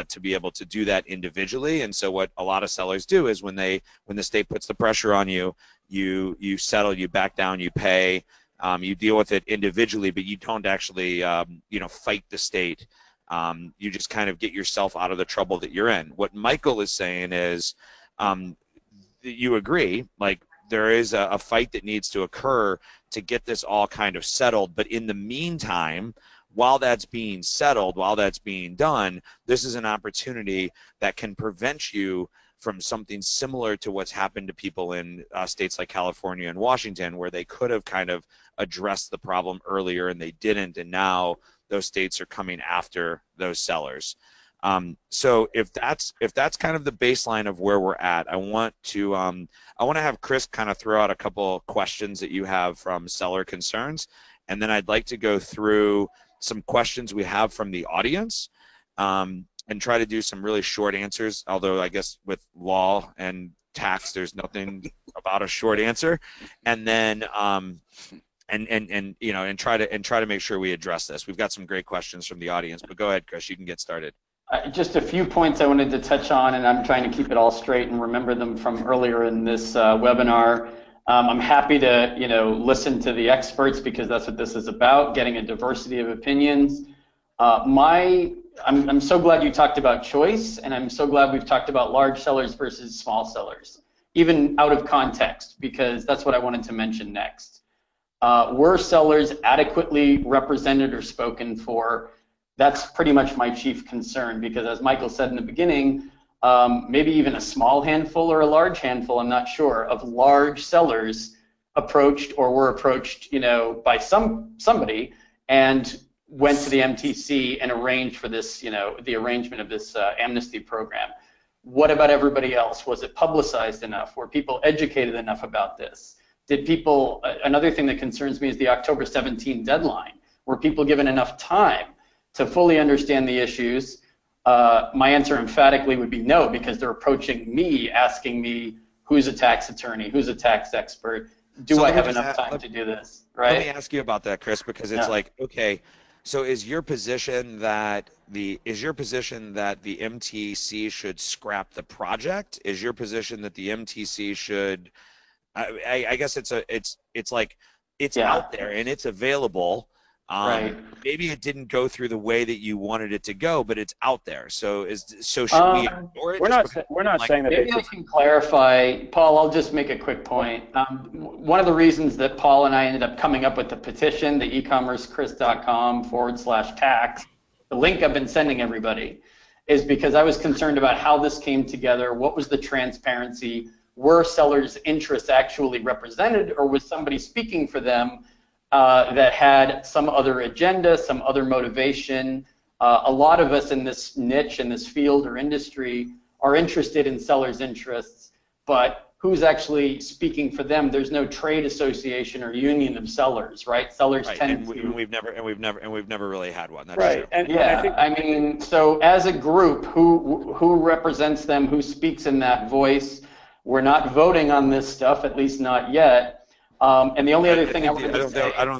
to be able to do that individually. And so what a lot of sellers do is when the state puts the pressure on you, you settle, you back down, you pay, you deal with it individually, but you don't actually fight the state. You just kind of get yourself out of the trouble that you're in. What Michael is saying is you agree, like, there is a fight that needs to occur to get this all kind of settled, but in the meantime, while that's being settled, while that's being done, this is an opportunity that can prevent you from something similar to what's happened to people in states like California and Washington, where they could have kind of addressed the problem earlier and they didn't, and now those states are coming after those sellers. So if that's kind of the baseline of where we're at, I want to have Chris kind of throw out a couple questions that you have from seller concerns, and then I'd like to go through some questions we have from the audience, and try to do some really short answers. Although I guess with law and tax, there's nothing about a short answer, and then and try to make sure we address this. We've got some great questions from the audience, but go ahead, Chris. You can get started. Just a few points I wanted to touch on, and I'm trying to keep it all straight and remember them from earlier in this webinar. I'm happy to listen to the experts, because that's what this is about, getting a diversity of opinions. I'm so glad you talked about choice, and I'm so glad we've talked about large sellers versus small sellers, even out of context, because that's what I wanted to mention next. Were sellers adequately represented or spoken for? That's pretty much my chief concern, because as Michael said in the beginning, maybe even a small handful or a large handful, I'm not sure, of large sellers approached or were approached, by somebody and went to the MTC and arranged for this, the arrangement of this amnesty program. What about everybody else? Was it publicized enough? Were people educated enough about this? Did people, another thing that concerns me is the October 17 deadline. Were people given enough time to fully understand the issues? My answer emphatically would be no, because they're approaching me, asking me, who's a tax attorney, who's a tax expert? Do I have enough time to do this? Right? Let me ask you about that, Chris, because it's like, okay, so is your position that the MTC should scrap the project? Is your position that the MTC should? I guess it's like it's out there and it's available. Right. Maybe it didn't go through the way that you wanted it to go, but it's out there. So should we ignore it? We're not saying that. Maybe I can clarify, Paul. I'll just make a quick point. One of the reasons that Paul and I ended up coming up with the petition, the ecommercechris.com/tax, the link I've been sending everybody, is because I was concerned about how this came together. What was the transparency? Were sellers' interests actually represented, or was somebody speaking for them that had some other agenda, some other motivation? A lot of us in this niche, in this field or industry, are interested in sellers' interests, but who's actually speaking for them? There's no trade association or union of sellers, right? Sellers tend to. We've never really had one. That's right. True. And yeah, I mean, so as a group, who represents them? Who speaks in that voice? We're not voting on this stuff, at least not yet. And the only other thing I don't know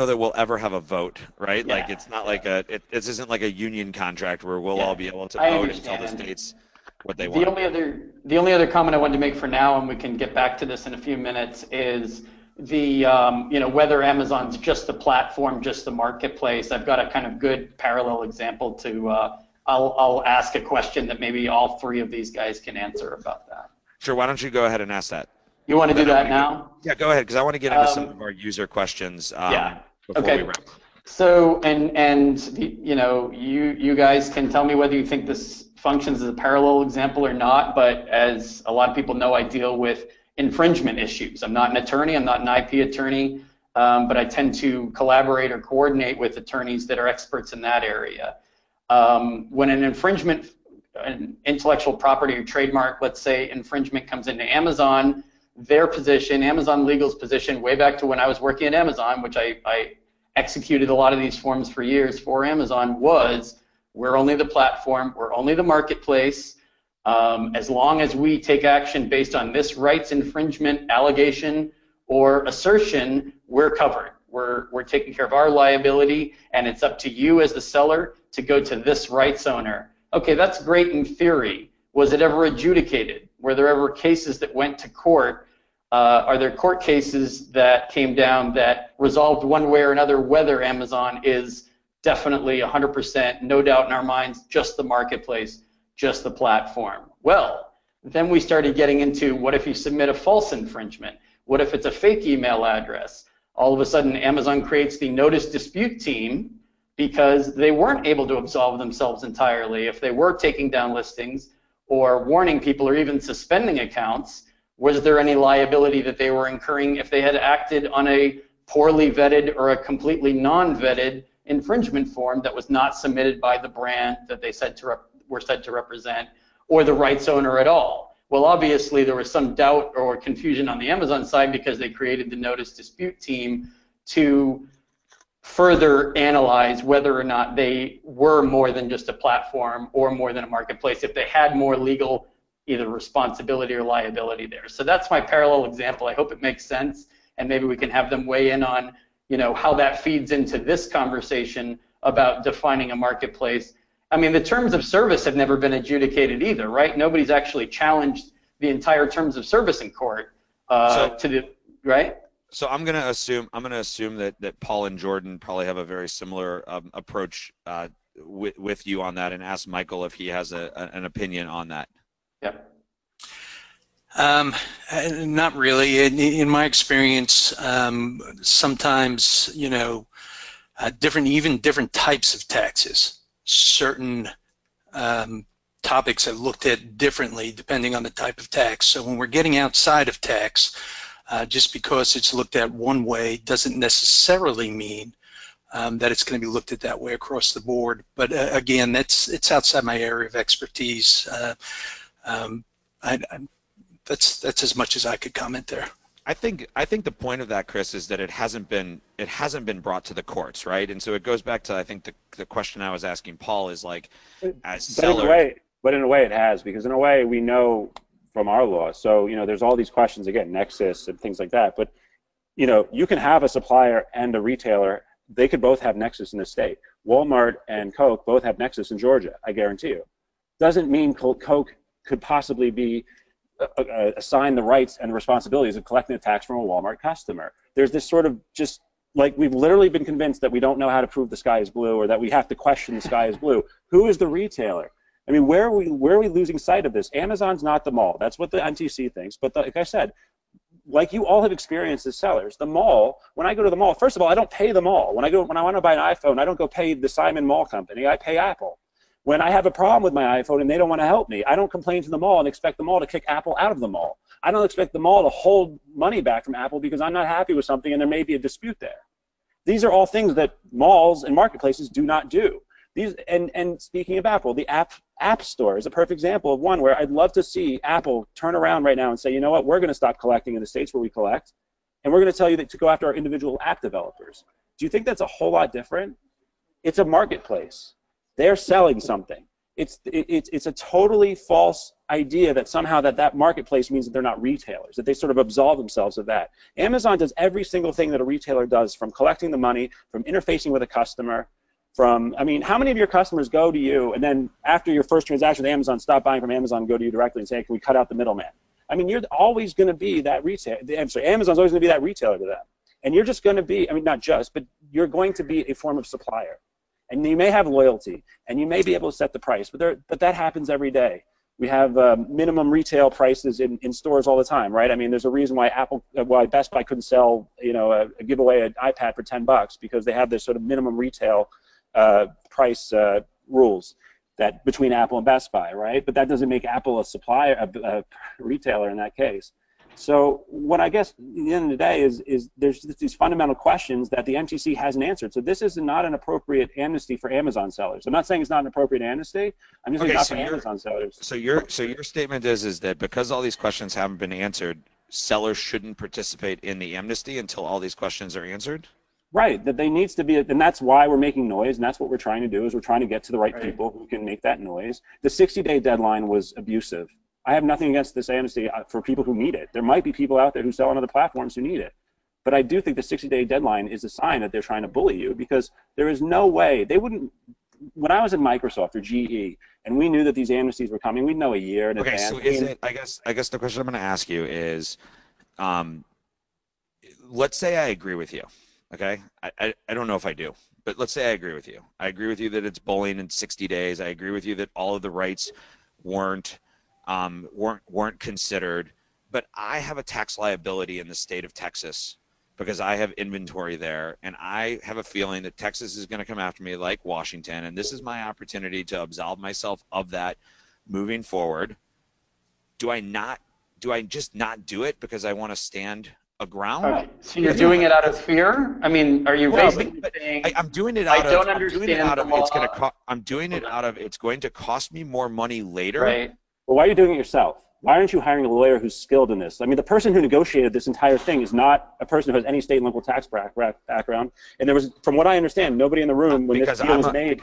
that we'll ever have a vote, right? Yeah, like it's not like this isn't like a union contract where we'll all be able to vote and tell the states what they want. The only other comment I wanted to make for now, and we can get back to this in a few minutes, is the whether Amazon's just the platform, just the marketplace. I've got a kind of good parallel example to. I'll ask a question that maybe all three of these guys can answer about that. Sure. Why don't you go ahead and ask that? You want to do that now? Yeah, go ahead, because I want to get into some of our user questions before we wrap. So, you guys can tell me whether you think this functions as a parallel example or not, but as a lot of people know, I deal with infringement issues. I'm not an attorney, I'm not an IP attorney, but I tend to collaborate or coordinate with attorneys that are experts in that area. When an infringement, an intellectual property or trademark, let's say infringement comes into Amazon, their position, Amazon Legal's position, way back to when I was working at Amazon, which I executed a lot of these forms for years for Amazon, was we're only the platform, we're only the marketplace. As long as we take action based on this rights infringement allegation or assertion, we're covered. We're taking care of our liability, and it's up to you as the seller to go to this rights owner. Okay, that's great in theory. Was it ever adjudicated? Were there ever cases that went to court? Are there court cases that came down that resolved one way or another whether Amazon is definitely 100%, no doubt in our minds, just the marketplace, just the platform? Well, then we started getting into what if you submit a false infringement? What if it's a fake email address? All of a sudden, Amazon creates the notice dispute team because they weren't able to absolve themselves entirely. If they were taking down listings or warning people or even suspending accounts, was there any liability that they were incurring if they had acted on a poorly vetted or a completely non-vetted infringement form that was not submitted by the brand that they were said to represent, or the rights owner at all. Well, obviously there was some doubt or confusion on the Amazon side because they created the notice dispute team to further analyze whether or not they were more than just a platform or more than a marketplace, if they had more legal either responsibility or liability there. So that's my parallel example. I hope it makes sense, and maybe we can have them weigh in on, you know, how that feeds into this conversation about defining a marketplace. I mean, the terms of service have never been adjudicated either, right? Nobody's actually challenged the entire terms of service in court right? So I'm going to assume that Paul and Jordan probably have a very similar approach with you on that, and ask Michael if he has an opinion on that. Yep. Not really. In my experience, sometimes, you know, different types of taxes, certain topics are looked at differently depending on the type of tax. So when we're getting outside of tax, just because it's looked at one way doesn't necessarily mean that it's going to be looked at that way across the board. But again, it's outside my area of expertise. That's as much as I could comment there. I think the point of that, Chris, is that it hasn't been brought to the courts, right? And so it goes back to, I think, the question I was asking Paul is like, as sellers. But in a way it has, because in a way we know from our law. So, you know, there's all these questions, again, nexus and things like that. But, you know, you can have a supplier and a retailer. They could both have nexus in the state. Walmart and Coke both have nexus in Georgia, I guarantee you. Doesn't mean Coke could possibly be assigned the rights and the responsibilities of collecting a tax from a Walmart customer. There's this sort of just, like, we've literally been convinced that we don't know how to prove the sky is blue, or that we have to question the sky is blue. Who is the retailer? I mean, where are we losing sight of this? Amazon's not the mall. That's what the NTC thinks. But like I said, like you all have experienced as sellers, the mall, when I go to the mall, first of all, I don't pay the mall. When I want to buy an iPhone, I don't go pay the Simon Mall company. I pay Apple. When I have a problem with my iPhone and they don't want to help me, I don't complain to the mall and expect the mall to kick Apple out of the mall. I don't expect the mall to hold money back from Apple because I'm not happy with something and there may be a dispute there. These are all things that malls and marketplaces do not do. And speaking of Apple, the App Store is a perfect example of one where I'd love to see Apple turn around right now and say, you know what, we're going to stop collecting in the states where we collect, and we're going to tell you that to go after our individual app developers. Do you think that's a whole lot different? It's a marketplace. They're selling something. It's a totally false idea that somehow that marketplace means that they're not retailers, that they sort of absolve themselves of that. Amazon does every single thing that a retailer does, from collecting the money, from interfacing with a customer, I mean, how many of your customers go to you and then after your first transaction with Amazon, stop buying from Amazon and go to you directly and say, hey, can we cut out the middleman? I mean, you're always going to be that retailer. Amazon's always going to be that retailer to them. And you're just going to be, I mean, not just, but you're going to be a form of supplier. And you may have loyalty, and you may be able to set the price, but that happens every day. We have minimum retail prices in stores all the time, right? I mean, there's a reason why Best Buy couldn't sell, you know, give away an iPad for $10 because they have this sort of minimum retail price rules that between Apple and Best Buy, right? But that doesn't make Apple a supplier, a retailer in that case. So what I guess at the end of the day is there's these fundamental questions that the MTC hasn't answered. So this is not an appropriate amnesty for Amazon sellers. I'm not saying it's not an appropriate amnesty. I'm just saying it's not for Amazon sellers. So your statement is that because all these questions haven't been answered, sellers shouldn't participate in the amnesty until all these questions are answered? Right, that they needs to be, and that's why we're making noise, and that's what we're trying to do, is we're trying to get to the right people who can make that noise. The 60-day deadline was abusive. I have nothing against this amnesty for people who need it. There might be people out there who sell on other platforms who need it. But I do think the 60-day deadline is a sign that they're trying to bully you, because there is no way, they wouldn't, when I was at Microsoft or GE, and we knew that these amnesties were coming, we'd know a year in advance. Okay, so is it, I guess the question I'm going to ask you is, let's say I agree with you. Okay, I don't know if I do, but let's say I agree with you. I agree with you that it's bullying in 60 days. I agree with you that all of the rights weren't considered, but I have a tax liability in the state of Texas because I have inventory there, and I have a feeling that Texas is going to come after me like Washington, and this is my opportunity to absolve myself of that moving forward. Do I just not do it because I want to stand aground. Okay. So you're doing it out of fear? I mean, are you basically saying, I'm doing it I out of, don't I'm doing it understand out the of, it's law? going to I'm doing it out of, it's going to cost me more money later. Right. Well, why are you doing it yourself? Why aren't you hiring a lawyer who's skilled in this? I mean, the person who negotiated this entire thing is not a person who has any state and local tax background. And there was, from what I understand, nobody in the room when this deal was made.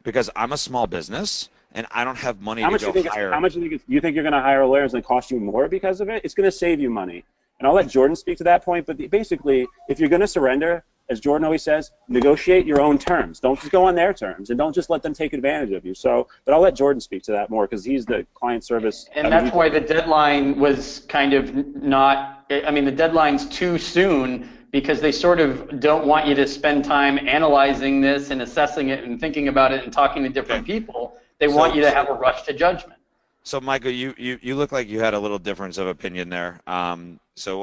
Because I'm a small business and I don't have money How to much go do you think hire. how much do you think you're going to hire a lawyer is going to cost you more because of it? It's going to save you money. And I'll let Jordan speak to that point. But basically, if you're going to surrender, as Jordan always says, negotiate your own terms. Don't just go on their terms, and don't just let them take advantage of you. So, but I'll let Jordan speak to that more because he's the client service. And that's why the deadline was kind of not, I mean, the deadline's too soon because they sort of don't want you to spend time analyzing this and assessing it and thinking about it and talking to different people. They want you to have a rush to judgment. So, Michael, you look like you had a little difference of opinion there. So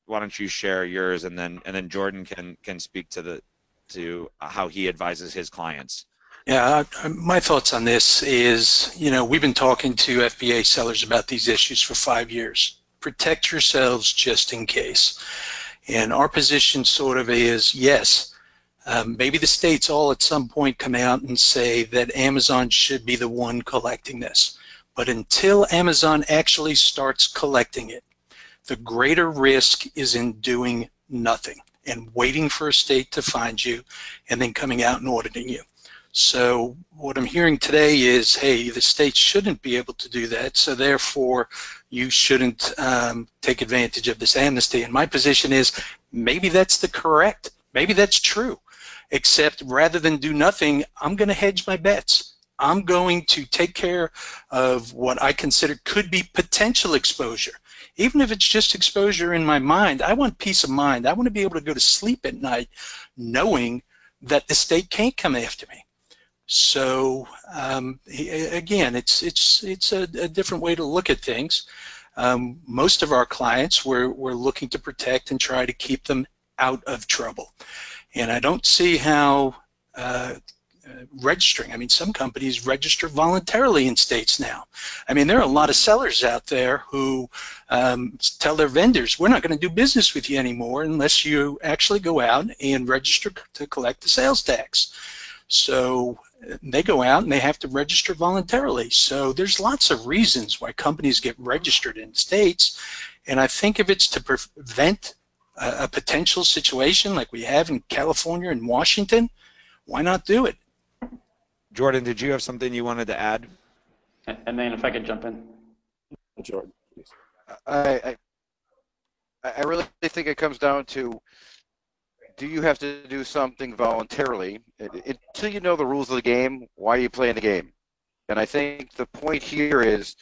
why don't you share yours, and then Jordan can speak to how he advises his clients. Yeah, my thoughts on this is, we've been talking to FBA sellers about these issues for 5 years. Protect yourselves just in case. And our position sort of is, yes, maybe the states all at some point come out and say that Amazon should be the one collecting this. But until Amazon actually starts collecting it, the greater risk is in doing nothing and waiting for a state to find you and then coming out and auditing you. So what I'm hearing today is, hey, the state shouldn't be able to do that, so therefore you shouldn't take advantage of this amnesty. And my position is maybe that's maybe that's true, except rather than do nothing, I'm going to hedge my bets. I'm going to take care of what I consider could be potential exposure. Even if it's just exposure in my mind, I want peace of mind. I want to be able to go to sleep at night knowing that the state can't come after me. So again, it's a different way to look at things. Most of our clients we're looking to protect and try to keep them out of trouble. And I don't see how registering. I mean, some companies register voluntarily in states now. I mean, there are a lot of sellers out there who tell their vendors, we're not going to do business with you anymore unless you actually go out and register to collect the sales tax. So they go out and they have to register voluntarily. So there's lots of reasons why companies get registered in states. And I think if it's to prevent a potential situation like we have in California and Washington, why not do it? Jordan, did you have something you wanted to add? And then if I could jump in. Jordan, please. I really think it comes down to, do you have to do something voluntarily? Until you know the rules of the game, why are you playing the game? And I think the point here is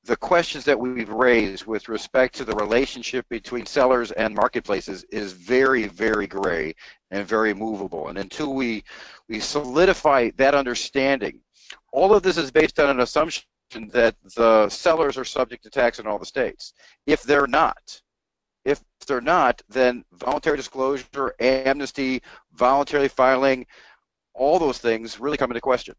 the questions that we've raised with respect to the relationship between sellers and marketplaces is very, very gray and very movable. And until we solidify that understanding, all of this is based on an assumption that the sellers are subject to tax in all the states. If they're not, then voluntary disclosure, amnesty, voluntarily filing, all those things really come into question.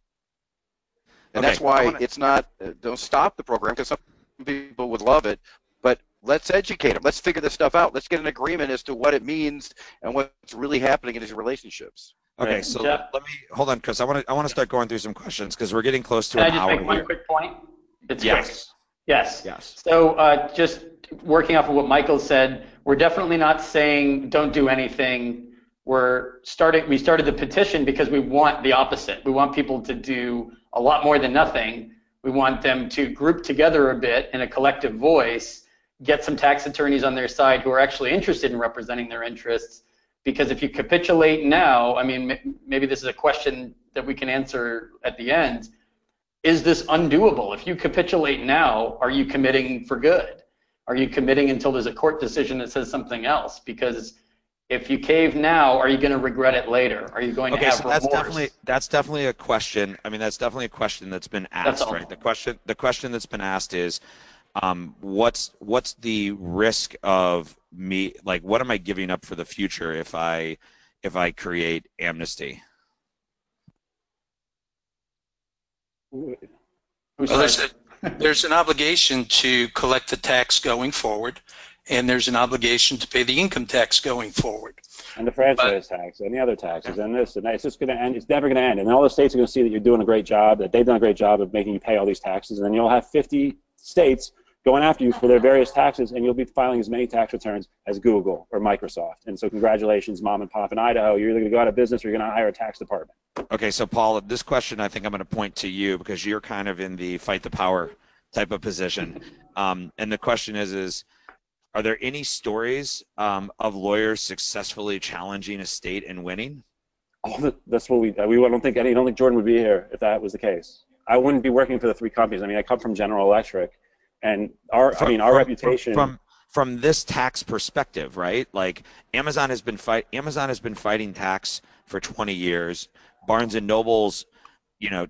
And that's why it's not, don't stop the program, because some people would love it, but let's educate them. Let's figure this stuff out. Let's get an agreement as to what it means and what's really happening in these relationships. Okay, so let me, hold on, Chris. I want to start going through some questions because we're getting close to an hour. Can I just make one quick point? It's yes. quick. Yes. So just working off of what Michael said, we're definitely not saying don't do anything. We started the petition because we want the opposite. We want people to do a lot more than nothing. We want them to group together a bit in a collective voice, get some tax attorneys on their side who are actually interested in representing their interests. Because if you capitulate now, I mean, maybe this is a question that we can answer at the end. Is this undoable? If you capitulate now, are you committing for good? Are you committing until there's a court decision that says something else? Because if you cave now, are you going to regret it later? Are you going to have remorse? That's definitely a question. I mean, that's definitely a question that's been asked, right? The question that's been asked is, what's the risk of me? Like, what am I giving up for the future if I create amnesty? Who said? There's an obligation to collect the tax going forward, and there's an obligation to pay the income tax going forward. And the franchise tax, and the other taxes, and this, and that. It's just going to end. It's never going to end. And all the states are going to see that you're doing a great job, that they've done a great job of making you pay all these taxes, and then you'll have 50 states going after you for their various taxes, and you'll be filing as many tax returns as Google or Microsoft. And so congratulations, mom and pop in Idaho. You're either going to go out of business or you're going to hire a tax department. Okay, so Paul, this question I think I'm going to point to you because you're kind of in the fight the power type of position. And the question is are there any stories of lawyers successfully challenging a state and winning? Oh, that's what we don't think Jordan would be here if that was the case. I wouldn't be working for the three companies. I mean, I come from General Electric, and our reputation from this tax perspective, right? Like Amazon has been fighting tax for 20 years. Barnes and Noble's,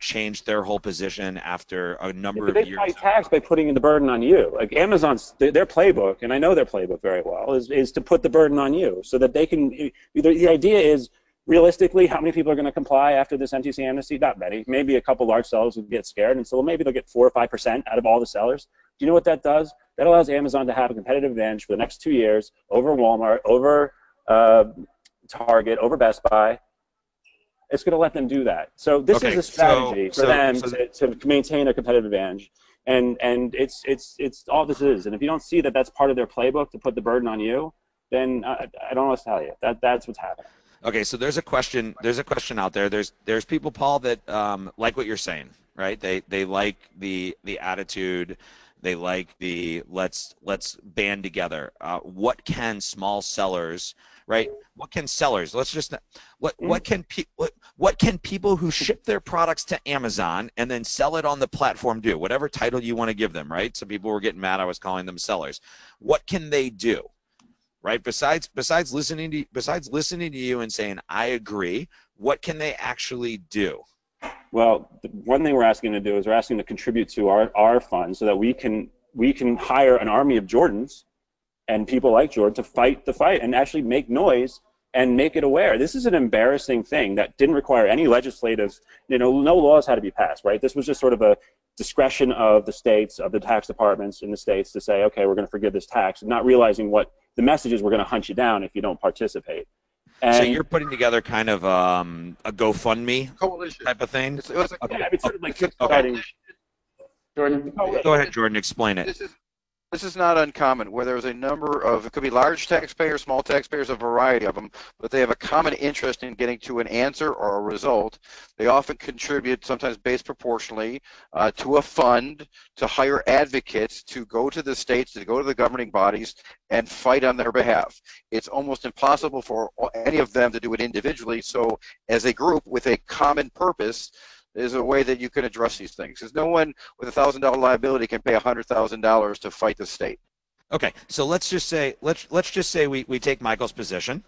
changed their whole position after a number of years. They fight tax by putting the burden on you. Like Amazon's, their playbook, and I know their playbook very well, is to put the burden on you so that they can. The idea is, realistically, how many people are going to comply after this MTC amnesty? Not many. Maybe a couple large sellers would get scared, and so maybe they'll get 4 or 5% out of all the sellers. Do you know what that does? That allows Amazon to have a competitive advantage for the next 2 years over Walmart, over Target, over Best Buy. It's going to let them do that. So this is a strategy for them to maintain a competitive advantage, and it's all this is. And if you don't see that that's part of their playbook to put the burden on you, then I don't know what to tell you. That's what's happening. Okay, so there's a question out there. There's people, Paul, that like what you're saying, right? They like the attitude. They like the let's band together. What can small sellers, right? What can sellers? Let's just what can people who ship their products to Amazon and then sell it on the platform do? Whatever title you want to give them, right? Some people were getting mad I was calling them sellers. What can they do? Right? Besides listening to you and saying I agree, what can they actually do? Well, the one thing we're asking to do is we're asking to contribute to our fund so that we can hire an army of Jordans and people like Jordan to fight the fight and actually make noise and make it aware. This is an embarrassing thing that didn't require any legislative, no laws had to be passed, right? This was just sort of a discretion of the states, of the tax departments in the states to say, okay, we're going to forgive this tax, and not realizing what the message is. We're going to hunt you down if you don't participate. And so you're putting together kind of a GoFundMe coalition type of thing? It was Okay. Yeah, it's sort of like kickstarting. Jordan? Go ahead, Jordan, explain it. This is not uncommon, where there's a number of, it could be large taxpayers, small taxpayers, a variety of them, but they have a common interest in getting to an answer or a result. They often contribute, sometimes based proportionally, to a fund, to hire advocates, to go to the states, to go to the governing bodies, and fight on their behalf. It's almost impossible for any of them to do it individually, so as a group with a common purpose, is a way that you can address these things. Because no one with $1,000 liability can pay $100,000 to fight the state. Okay, so let's just say we take Michael's position,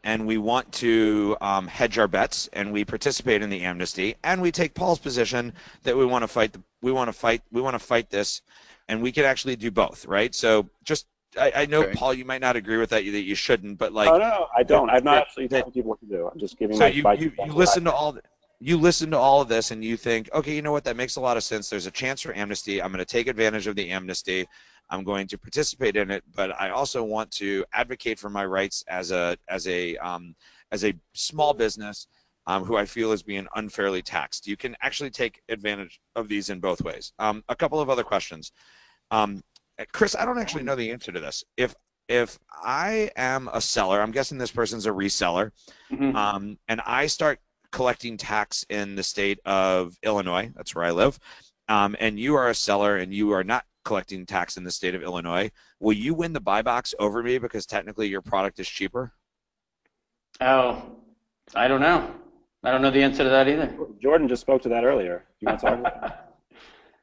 and we want to hedge our bets, and we participate in the amnesty, and we take Paul's position that we want to fight this, and we can actually do both, right? So just I know, okay. Paul, you might not agree with that you shouldn't, but like. Oh no, I don't. I'm not actually telling people what to do. I'm just giving. So you listen to all. You listen to all of this and you think, okay, you know what, that makes a lot of sense. There's a chance for amnesty. I'm going to take advantage of the amnesty. I'm going to participate in it, but I also want to advocate for my rights as a small business who I feel is being unfairly taxed. You can actually take advantage of these in both ways. A couple of other questions. Chris, I don't actually know the answer to this. If I am a seller, I'm guessing this person's a reseller, and I start collecting tax in the state of Illinois, that's where I live, and you are a seller and you are not collecting tax in the state of Illinois, will you win the buy box over me because technically your product is cheaper? Oh, I don't know. I don't know the answer to that either. Jordan just spoke to that earlier. You want to talk about that?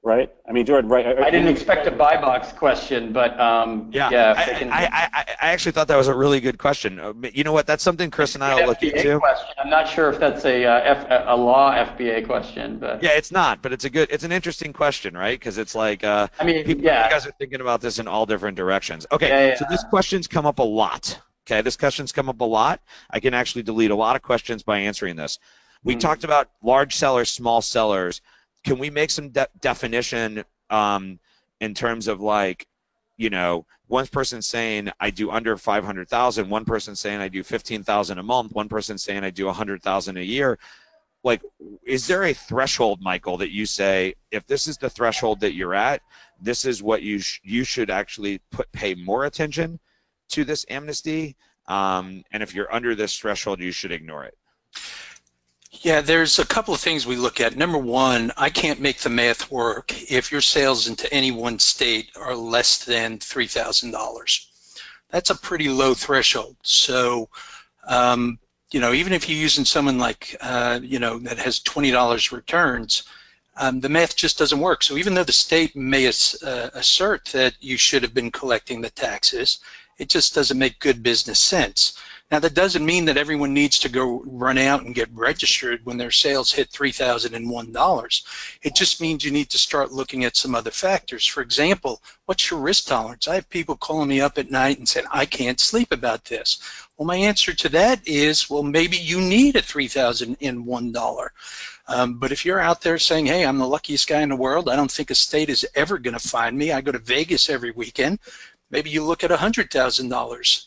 Right? I mean, Jordan, right? I didn't expect a buy box question, but yeah. I actually thought that was a really good question. You know what? That's something Chris and I will look into. Question. I'm not sure if that's a law FBA question, but yeah, it's not. But it's an interesting question, right? Because it's like I mean, you guys are thinking about this in all different directions. Okay, so this question's come up a lot. Okay, this question's come up a lot. I can actually delete a lot of questions by answering this. We talked about large sellers, small sellers. Can we make some definition in terms of like, you know, one person saying I do under 500,000, one person saying I do 15,000 a month, one person saying I do 100,000 a year. Like, is there a threshold, Michael, that you say, if this is the threshold that you're at, this is what you should actually pay more attention to this amnesty, and if you're under this threshold, you should ignore it? Yeah, there's a couple of things we look at. Number one, I can't make the math work if your sales into any one state are less than $3,000. That's a pretty low threshold. So, you know, even if you're using someone like, you know, that has $20 returns, the math just doesn't work. So even though the state may assert that you should have been collecting the taxes, it just doesn't make good business sense. Now, that doesn't mean that everyone needs to go run out and get registered when their sales hit $3,001. It just means you need to start looking at some other factors. For example, what's your risk tolerance? I have people calling me up at night and saying, I can't sleep about this. Well, my answer to that is, well, maybe you need a $3,001. But if you're out there saying, hey, I'm the luckiest guy in the world, I don't think a state is ever going to find me, I go to Vegas every weekend, maybe you look at $100,000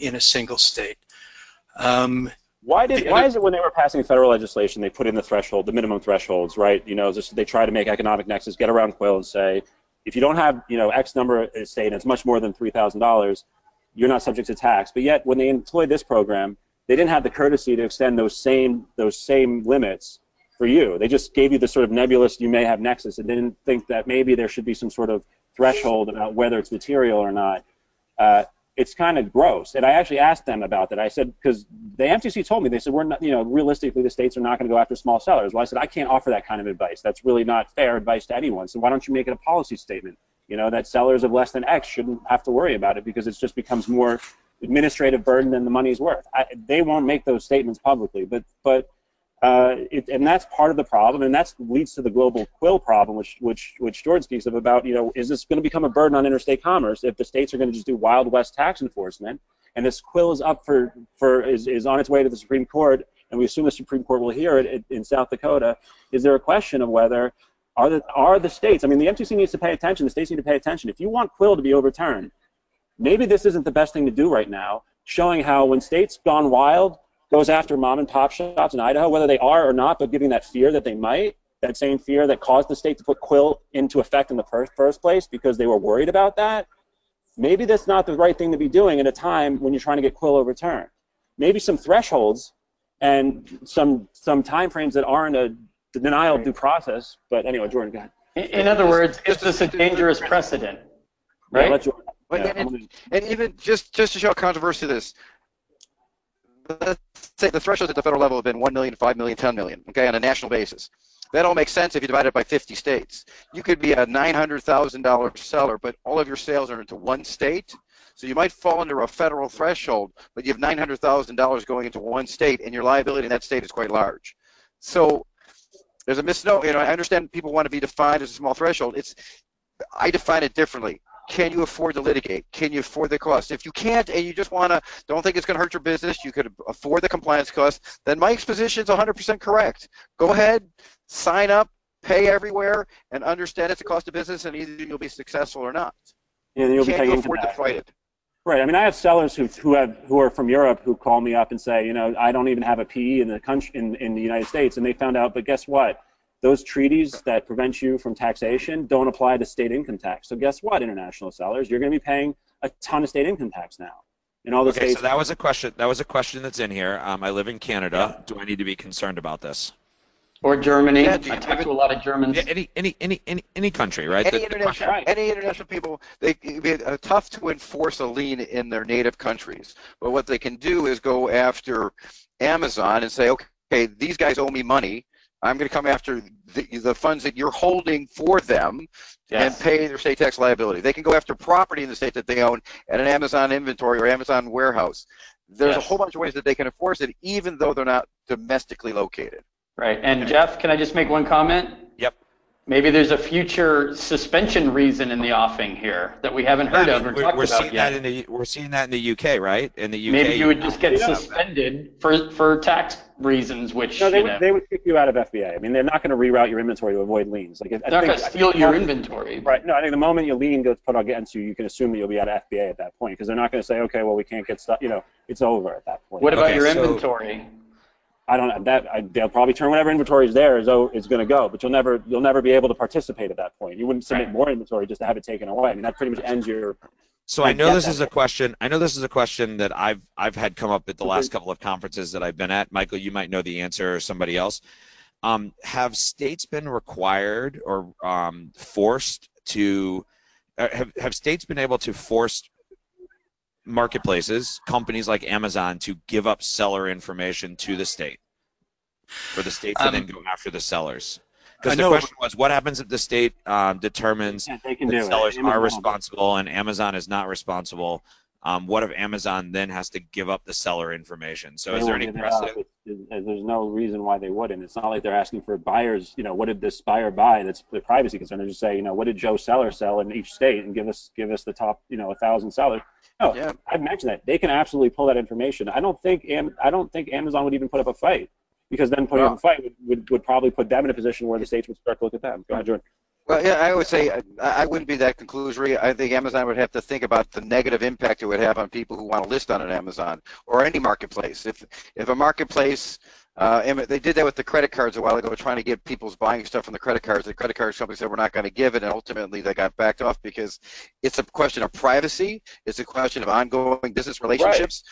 in a single state. Why is it when they were passing federal legislation, they put in the threshold, the minimum thresholds, right? You know, just, they try to make economic nexus, get around Quill and say, if you don't have, you know, X number of state and it's much more than $3,000, you're not subject to tax. But yet, when they employed this program, they didn't have the courtesy to extend those same limits for you. They just gave you the sort of nebulous, you may have nexus, and didn't think that maybe there should be some sort of threshold about whether it's material or not. It's kind of gross. And I actually asked them about that. I said, because the MTC told me, they said, we're not, you know, realistically, the states are not going to go after small sellers. Well, I said, I can't offer that kind of advice. That's really not fair advice to anyone. So why don't you make it a policy statement? You know, that sellers of less than X shouldn't have to worry about it because it just becomes more administrative burden than the money's worth. They won't make those statements publicly, and that's part of the problem, and that leads to the global Quill problem, which Jordan speaks of about, you know, is this going to become a burden on interstate commerce if the states are going to just do Wild West tax enforcement? And this Quill is up is on its way to the Supreme Court, and we assume the Supreme Court will hear it in South Dakota. Is there a question of whether are the states? I mean, the MTC needs to pay attention. The states need to pay attention. If you want Quill to be overturned, maybe this isn't the best thing to do right now. Showing how when states gone wild goes after mom and pop shops in Idaho, whether they are or not, but giving that fear that they might, that same fear that caused the state to put Quill into effect in the first place because they were worried about that. Maybe that's not the right thing to be doing at a time when you're trying to get Quill overturned. Maybe some thresholds and some time frames that aren't a denial of due process. But anyway, Jordan, go ahead. In other words, is this a dangerous precedent? Right? Yeah, and even just to show how controversial this, let's say the thresholds at the federal level have been 1 million, 5 million, 10 million, okay, on a national basis. That all makes sense if you divide it by 50 states. You could be a $900,000 seller, but all of your sales are into one state. So you might fall under a federal threshold, but you have $900,000 going into one state, and your liability in that state is quite large. So there's a misnomer. You know, I understand people want to be defined as a small threshold. I define it differently. Can you afford to litigate? Can you afford the cost? If you can't and you just don't think it's going to hurt your business, you could afford the compliance cost, then Mike's position is 100% correct. Go ahead, sign up, pay everywhere, and understand it's a cost of business, and either you'll be successful or not. Yeah, you'll be can you afford to fight it? Right. I mean, I have sellers who are from Europe who call me up and say, you know, I don't even have a PE in the country in the United States, and they found out, but guess what? Those treaties that prevent you from taxation don't apply to state income tax. So guess what, international sellers? You're going to be paying a ton of state income tax now. In all the states. So that was a question. That was a question that's in here. I live in Canada. Yeah. Do I need to be concerned about this? Or Germany? Yeah, I talk to a lot of Germans. Yeah, any country, right? Any international people, it's tough to enforce a lien in their native countries. But what they can do is go after Amazon and say, okay, these guys owe me money. I'm going to come after the funds that you're holding for them and pay their state tax liability. They can go after property in the state that they own at an Amazon inventory or Amazon warehouse. There's a whole bunch of ways that they can enforce it, even though they're not domestically located. Right. And Jeff, can I just make one comment? Yep. Maybe there's a future suspension reason in the offing here that we haven't heard of or talked about yet. We're seeing that in the UK, right? In the UK, maybe you would just get suspended for tax reasons, which no, they would kick you out of FBA. I mean, they're not going to reroute your inventory to avoid liens. Like, they're not going to steal your inventory. Right. No, I think the moment your lien gets put against you, you can assume that you'll be out of FBA at that point, because they're not going to say, okay, well, we can't get stuff. You know, it's over at that point. What about your inventory? I don't. They'll probably turn whatever inventory is there is going to go, but you'll never be able to participate at that point. You wouldn't submit more inventory just to have it taken away. I mean, that pretty much ends your. So I know this is a question. I know this is a question that I've had come up at the last couple of conferences that I've been at. Michael, you might know the answer, or somebody else. Have states been required or forced to? Have states been able to force marketplaces, companies like Amazon, to give up seller information to the state, for the state to then go after the sellers? Because the question was, what happens if the state determines that sellers are responsible and Amazon is not responsible? What if Amazon then has to give up the seller information? So is there any precedent? There's no reason why they wouldn't. It's not like they're asking for buyers, you know, what did this buyer buy? That's the privacy concern. They're just saying, you know, what did Joe Seller sell in each state, and give us the top, you know, 1,000 sellers. No, yeah. I've mentioned that. They can absolutely pull that information. I don't think Amazon would even put up a fight, because then putting up a fight would probably put them in a position where the states would start to look at them. Go ahead, Jordan. Well, yeah, I would say I wouldn't be that conclusory. I think Amazon would have to think about the negative impact it would have on people who want to list on an Amazon or any marketplace. If a marketplace, they did that with the credit cards a while ago, trying to get people's buying stuff from the credit cards. The credit card company said, we're not going to give it, and ultimately they got backed off because it's a question of privacy. It's a question of ongoing business relationships.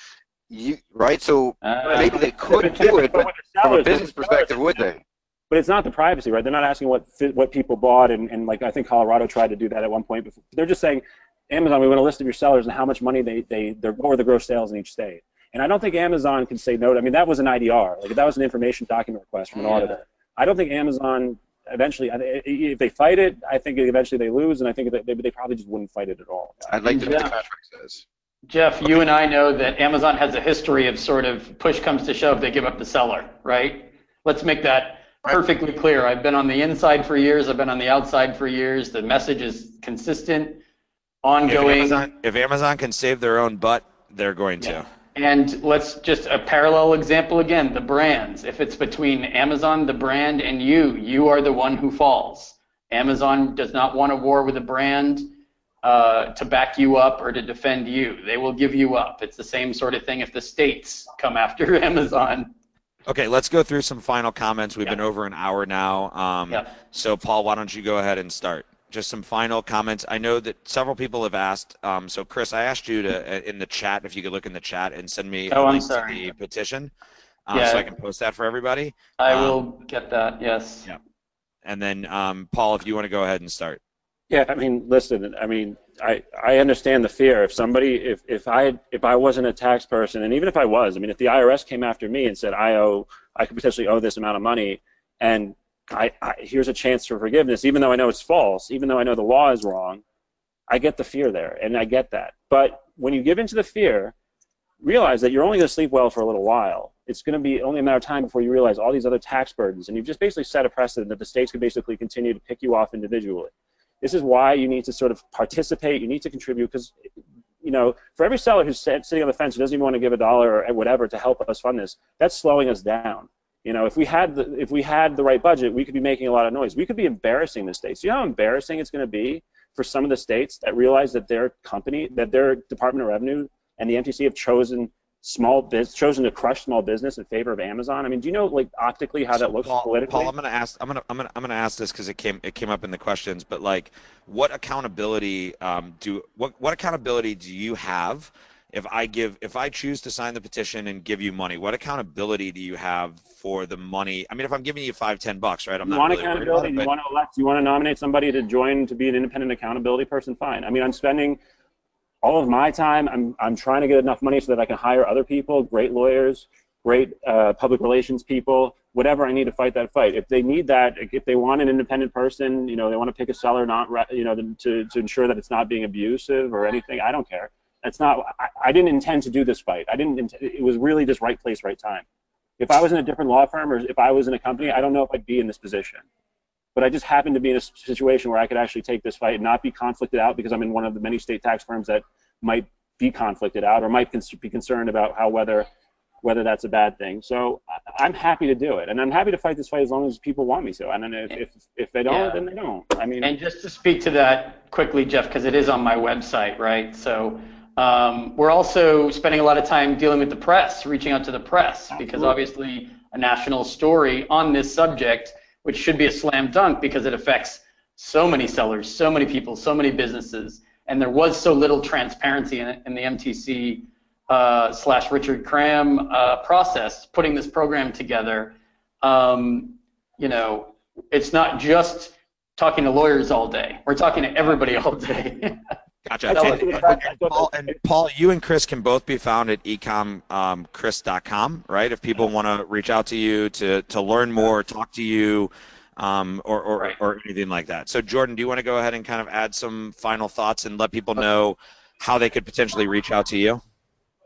Right? So maybe they could do it, but from a business perspective, would they? But it's not the privacy, right? They're not asking what people bought, and like I think Colorado tried to do that at one point. But they're just saying, Amazon, we want a list of your sellers and how much money what were the gross sales in each state. And I don't think Amazon can say no. I mean, that was an IDR. Like, that was an information document request from an auditor. I don't think Amazon eventually, if they fight it, I think eventually they lose, and I think they probably just wouldn't fight it at all. I'd like to know what the contract says. Jeff, you and I know that Amazon has a history of sort of push comes to shove, they give up the seller, right? Let's make that perfectly clear. I've been on the inside for years. I've been on the outside for years. The message is consistent, ongoing. If Amazon can save their own butt, they're going to. And let's just a parallel example again, the brands. If it's between Amazon, the brand, and you are the one who falls. Amazon does not want a war with a brand to back you up or to defend you. They will give you up. It's the same sort of thing if the states come after Amazon. Okay, let's go through some final comments. We've been over an hour now. So, Paul, why don't you go ahead and start? Just some final comments. I know that several people have asked. So, Chris, I asked you to, in the chat, if you could look in the chat and send me a link to the petition so I can post that for everybody. I will get that, yes. Yeah. And then, Paul, if you want to go ahead and start. Yeah, I mean, listen, I mean, I understand the fear. If I wasn't a tax person, and even if I was, I mean, if the IRS came after me and said I could potentially owe this amount of money, and here's a chance for forgiveness, even though I know it's false, even though I know the law is wrong, I get the fear there, and I get that. But when you give into the fear, realize that you're only going to sleep well for a little while. It's going to be only a matter of time before you realize all these other tax burdens, and you've just basically set a precedent that the states could basically continue to pick you off individually. This is why you need to sort of participate. You need to contribute, because, you know, for every seller who's sitting on the fence who doesn't even want to give $1 or whatever to help us fund this, that's slowing us down. You know, if we had the right budget, we could be making a lot of noise. We could be embarrassing the states. You know how embarrassing it's going to be for some of the states that realize that their Department of Revenue and the MTC have chosen to crush small business in favor of Amazon. I mean, do you know, like, optically how that looks politically? Paul, I'm gonna ask this because it came up in the questions. But, like, what accountability what accountability do you have if I choose to sign the petition and give you money? What accountability do you have for the money? I mean, if I'm giving you $5-10, right? I'm not really accountability. You want to elect? You want to nominate somebody to join to be an independent accountability person? Fine. I mean, I'm spending all of my time, I'm trying to get enough money so that I can hire other people, great lawyers, great public relations people, whatever I need to fight that fight. If they need that, if they want an independent person, you know, they want to pick a seller, you know, to ensure that it's not being abusive or anything, I don't care. That's not. I didn't intend to do this fight. It was really just right place, right time. If I was in a different law firm or if I was in a company, I don't know if I'd be in this position. but I just happened to be in a situation where I could actually take this fight and not be conflicted out because I'm in one of the many state tax firms that might be conflicted out or might be concerned about whether that's a bad thing. So I'm happy to do it, and I'm happy to fight this fight as long as people want me to. And then if they don't, then they don't. I mean, and just to speak to that quickly, Jeff, because it is on my website, right? So we're also spending a lot of time dealing with the press, reaching out to the press, because obviously a national story on this subject, which should be a slam dunk because it affects so many sellers, so many people, so many businesses, and there was so little transparency in the MTC / Richard Cram process putting this program together. You know, it's not just talking to lawyers all day. We're talking to everybody all day. Gotcha. And Paul, you and Chris can both be found at ecomchris.com, right? If people want to reach out to you to learn more, talk to you, or anything like that. So, Jordan, do you want to go ahead and kind of add some final thoughts and let people know how they could potentially reach out to you?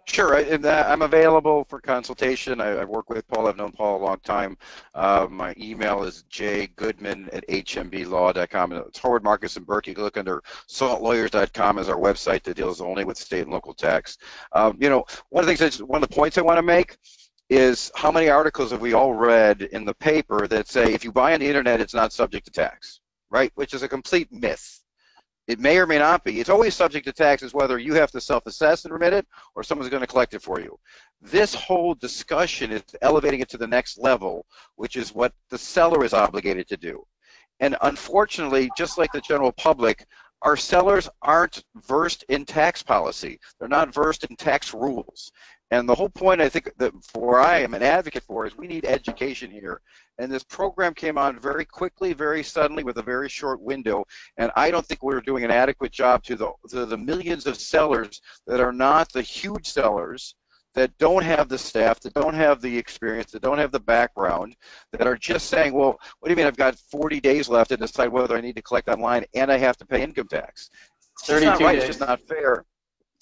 Sure, and I'm available for consultation. I've worked with Paul. I've known Paul a long time. My email is jgoodman@hmblaw.com. It's Howard, Marcus, and Burke. You can look under saltlawyers.com as our website that deals only with state and local tax. You know, one of the points I want to make is how many articles have we all read in the paper that say if you buy on the internet, it's not subject to tax, right? Which is a complete myth. It may or may not be. It's always subject to taxes whether you have to self-assess and remit it or someone's going to collect it for you. This whole discussion is elevating it to the next level, which is what the seller is obligated to do. And unfortunately, just like the general public, our sellers aren't versed in tax policy. They're not versed in tax rules. And the whole point, I think, that where I am an advocate for is we need education here. And this program came on very quickly, very suddenly, with a very short window. And I don't think we're doing an adequate job to the millions of sellers that are not the huge sellers, that don't have the staff, that don't have the experience, that don't have the background, that are just saying, well, what do you mean I've got 40 days left to decide whether I need to collect online and I have to pay income tax? It's just not right. Days. It's just not fair.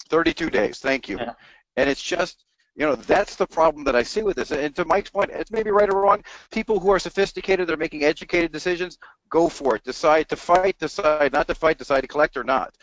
32 days, thank you. Yeah. And it's just, you know, that's the problem that I see with this. And to Mike's point, it's maybe right or wrong. People who are sophisticated, they're making educated decisions, go for it. Decide to fight, decide not to fight, decide to collect or not.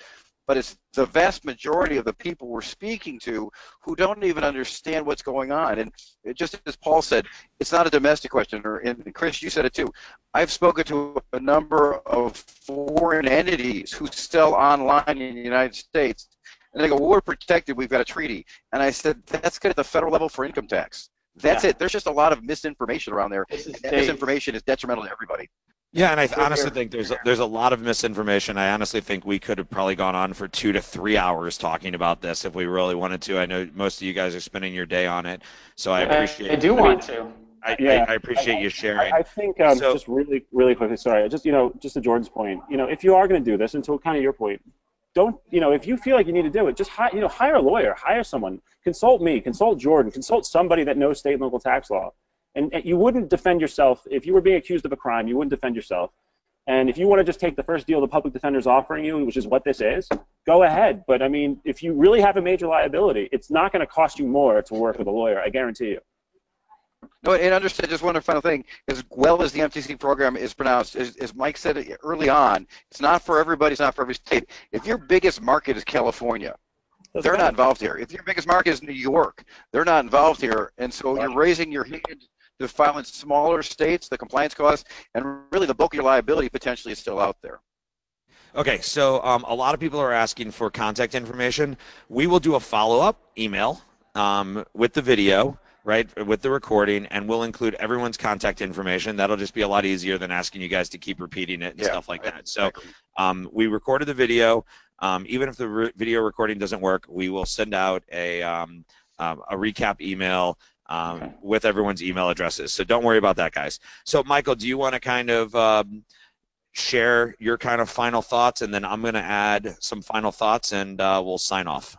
But it's the vast majority of the people we're speaking to who don't even understand what's going on. And just as Paul said, it's not a domestic question. And Chris, you said it too. I've spoken to a number of foreign entities who sell online in the United States. And they go, well, we're protected, we've got a treaty. And I said, that's good at the federal level for income tax. That's it. There's just a lot of misinformation around there. And misinformation is detrimental to everybody. Yeah, and I honestly think there's a lot of misinformation. I honestly think we could have probably gone on for 2 to 3 hours talking about this if we really wanted to. I know most of you guys are spending your day on it, so I appreciate. I do want to. I appreciate you sharing. I think just really quickly. Sorry, just to Jordan's point. If you are going to do this, and to kind of your point, don't, if you feel like you need to do it, just hire a lawyer, hire someone, consult me, consult Jordan, consult somebody that knows state and local tax law. And you wouldn't defend yourself if you were being accused of a crime. You wouldn't defend yourself. And if you want to just take the first deal the public defender's offering you, which is what this is, go ahead. But I mean, if you really have a major liability, it's not going to cost you more to work with a lawyer. I guarantee you. No, and understand just one final thing. As well as the MTC program is pronounced, as Mike said early on, it's not for everybody. It's not for every state. If your biggest market is California, they're not involved here. If your biggest market is New York, they're not involved here. And so you're raising your hand to file in smaller states, the compliance costs, and really the bulk of your liability potentially is still out there. Okay, so a lot of people are asking for contact information. We will do a follow-up email with the video, right, with the recording, and we'll include everyone's contact information. That'll just be a lot easier than asking you guys to keep repeating it and stuff like that. So we recorded the video. Even if the video recording doesn't work, we will send out a recap email with everyone's email addresses. So don't worry about that, guys. So, Michael, do you want to kind of share your kind of final thoughts, and then I'm going to add some final thoughts, and we'll sign off.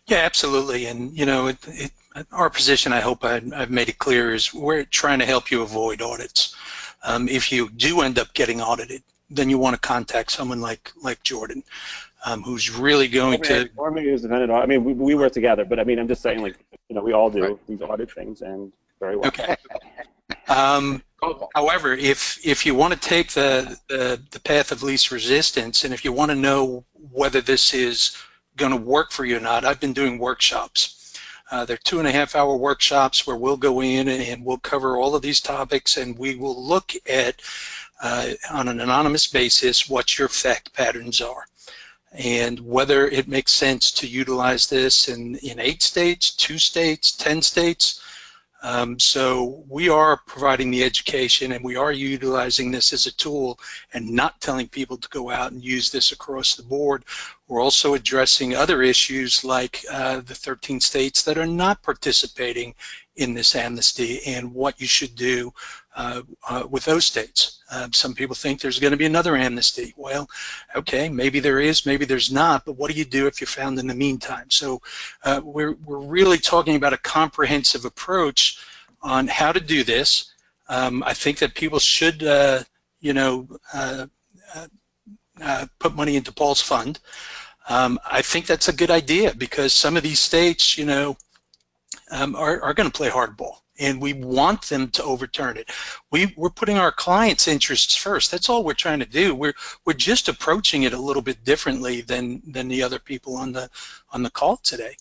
Yeah, absolutely. And, our position, I hope I've made it clear, is we're trying to help you avoid audits. If you do end up getting audited, then you want to contact someone like Jordan, who's really going to... Or maybe it's dependent on... I mean, we work together, but I mean, I'm just saying, we all do these audit things, and very well. Okay. However, if you want to take the path of least resistance, and if you want to know whether this is going to work for you or not, I've been doing workshops. They're 2.5-hour workshops where we'll go in and we'll cover all of these topics, and we will look at, on an anonymous basis, what your fact patterns are, and whether it makes sense to utilize this in 8 states, 2 states, 10 states. So we are providing the education, and we are utilizing this as a tool and not telling people to go out and use this across the board. We're also addressing other issues like the 13 states that are not participating in this amnesty and what you should do with those states. Some people think there's going to be another amnesty. Well, okay, maybe there is, maybe there's not, but what do you do if you're found in the meantime? So we're really talking about a comprehensive approach on how to do this. I think that people should, put money into Paul's fund. I think that's a good idea because some of these states, are going to play hardball, and we want them to overturn it. We're putting our clients' interests first. That's all we're trying to do. We're just approaching it a little bit differently than the other people on the call today.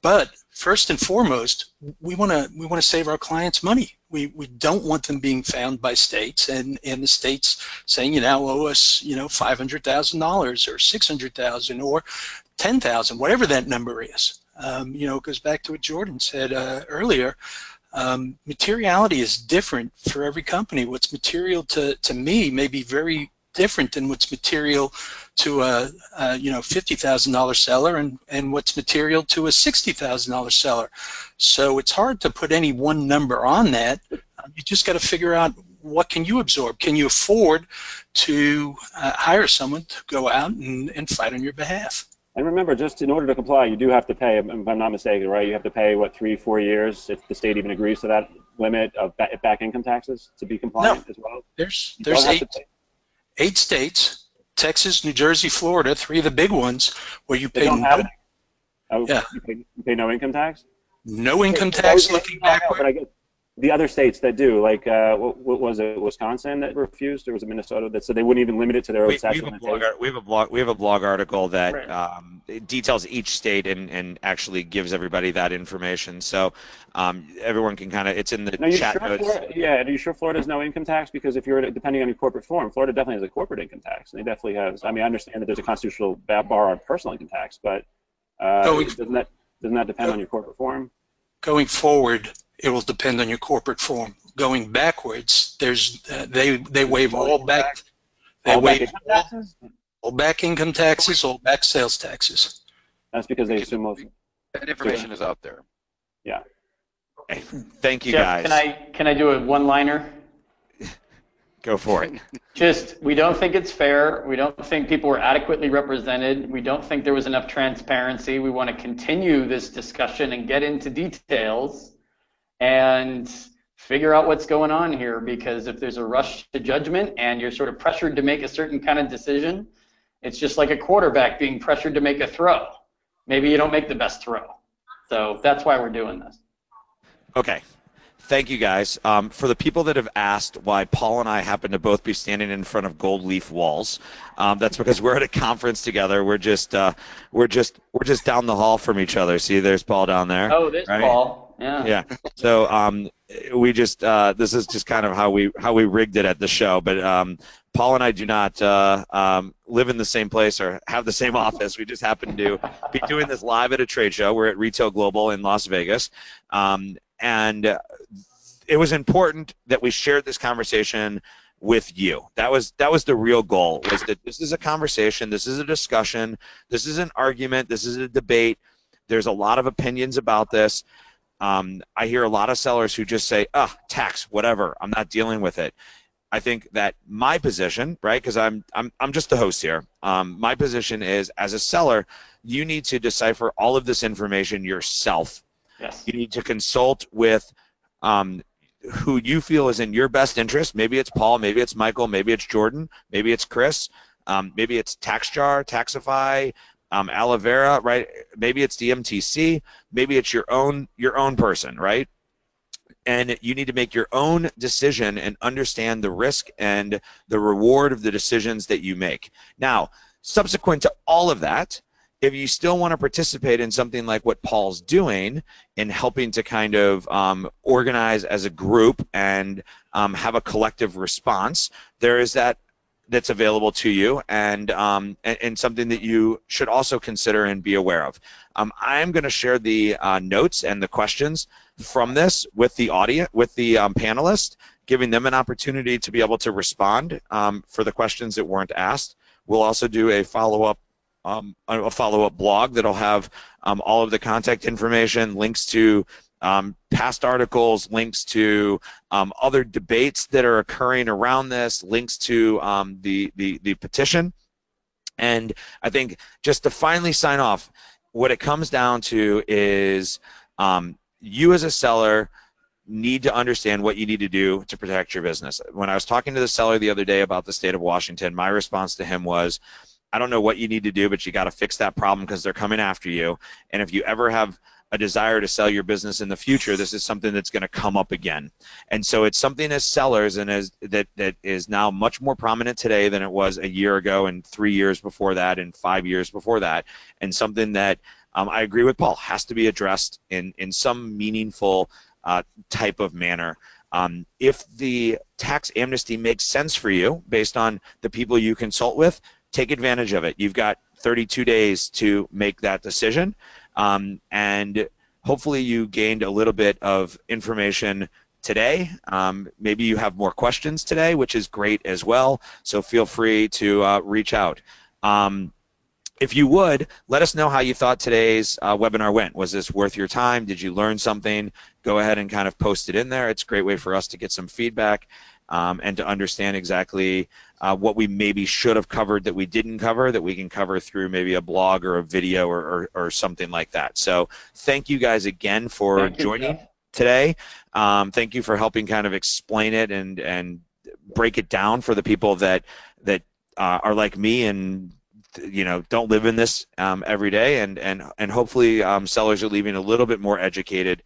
But first and foremost, we want to save our clients money. We don't want them being found by states and the states saying you now owe us $500,000 or $600,000 or $10,000, whatever that number is. It goes back to what Jordan said earlier. Materiality is different for every company. What's material to me may be very different than what's material to a $50,000 seller and what's material to a $60,000 seller. So it's hard to put any one number on that. You just got to figure out what can you absorb. Can you afford to hire someone to go out and fight on your behalf? And remember, just in order to comply, you do have to pay, if I'm not mistaken, right? You have to pay, what, 3-4 years if the state even agrees to that limit of back income taxes to be compliant as well? There's 8 states, Texas, New Jersey, Florida, 3 of the big ones, where you pay you pay no income tax? No income tax looking backward. But I guess the other states that do, like what was it, Wisconsin that refused, or was it Minnesota that said they wouldn't even limit it to their own statute? We have a blog article that it details each state and actually gives everybody that information. So everyone can kind of, it's in the chat notes. Are you sure Florida has no income tax? Because if you're depending on your corporate form, Florida definitely has a corporate income tax. And they definitely has. I mean, I understand that there's a constitutional bar on personal income tax, but doesn't that depend on your corporate form? Going forward, it will depend on your corporate form. Going backwards, there's they waive all back. They waive all back income taxes, all back sales taxes. That's because they assume most. That information is out there. Yeah. Okay. Thank you, Jeff, guys. Can I do a one-liner? Go for it. We don't think it's fair. We don't think people were adequately represented. We don't think there was enough transparency. We want to continue this discussion and get into details and figure out what's going on here, because if there's a rush to judgment and you're sort of pressured to make a certain kind of decision, it's just like a quarterback being pressured to make a throw. Maybe you don't make the best throw. So that's why we're doing this. Okay. Thank you, guys. For the people that have asked why Paul and I happen to both be standing in front of gold leaf walls, that's because we're at a conference together. We're just down the hall from each other. See, there's Paul down there. Oh, there's right? Paul. Yeah. Yeah. So we just this is just kind of how we rigged it at the show. But Paul and I do not live in the same place or have the same office. We just happen to be doing this live at a trade show. We're at Retail Global in Las Vegas, and it was important that we shared this conversation with you. That was the real goal, was that this is a conversation, this is a discussion, this is an argument, this is a debate. There's a lot of opinions about this. I hear a lot of sellers who just say, tax, whatever, I'm not dealing with it. I think that my position, right, because I'm just the host here, my position is, as a seller, you need to decipher all of this information yourself. Yes. You need to consult with who you feel is in your best interest. Maybe it's Paul, maybe it's Michael, maybe it's Jordan, maybe it's Chris, maybe it's TaxJar, Taxify, Alavera, right? Maybe it's the MTC, maybe it's your own person, right? and you need to make your own decision and understand the risk and the reward of the decisions that you make. Now, subsequent to all of that, if you still want to participate in something like what Paul's doing in helping to kind of organize as a group and have a collective response, there is that's available to you, and something that you should also consider and be aware of. I'm going to share the notes and the questions from this with the audience, with the panelists, giving them an opportunity to be able to respond for the questions that weren't asked. We'll also do a follow-up blog that'll have all of the contact information, links to past articles, links to other debates that are occurring around this, links to the petition. And I think just to finally sign off, what it comes down to is you as a seller need to understand what you need to do to protect your business. When I was talking to the seller the other day about the state of Washington, my response to him was, I don't know what you need to do, but you got to fix that problem because they're coming after you. And if you ever have a desire to sell your business in the future, this is something that's going to come up again. And so it's something as sellers and as that is now much more prominent today than it was a year ago and 3 years before that and 5 years before that, and something that I agree with Paul has to be addressed in some meaningful type of manner. If the tax amnesty makes sense for you based on the people you consult with, take advantage of it. You've got 32 days to make that decision, and hopefully you gained a little bit of information today. Maybe you have more questions today, which is great as well, so feel free to reach out. If you would, let us know how you thought today's webinar went. Was this worth your time? Did you learn something? Go ahead and kind of post it in there. It's a great way for us to get some feedback and to understand exactly what we maybe should have covered that we didn't cover, that we can cover through maybe a blog or a video or something like that. So thank you guys again for joining today. Thank you for helping kind of explain it and break it down for the people that are like me and don't live in this every day, and hopefully sellers are leaving a little bit more educated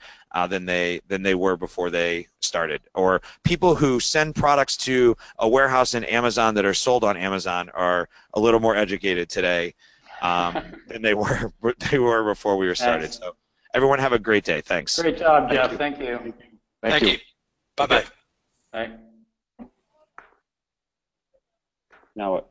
than they were before they started, or people who send products to a warehouse in Amazon that are sold on Amazon are a little more educated today than they were before we were started. Thanks. So everyone have a great day. Thanks. Great job, Jeff. Thank you. Thank you. Bye-bye. Bye. Now what?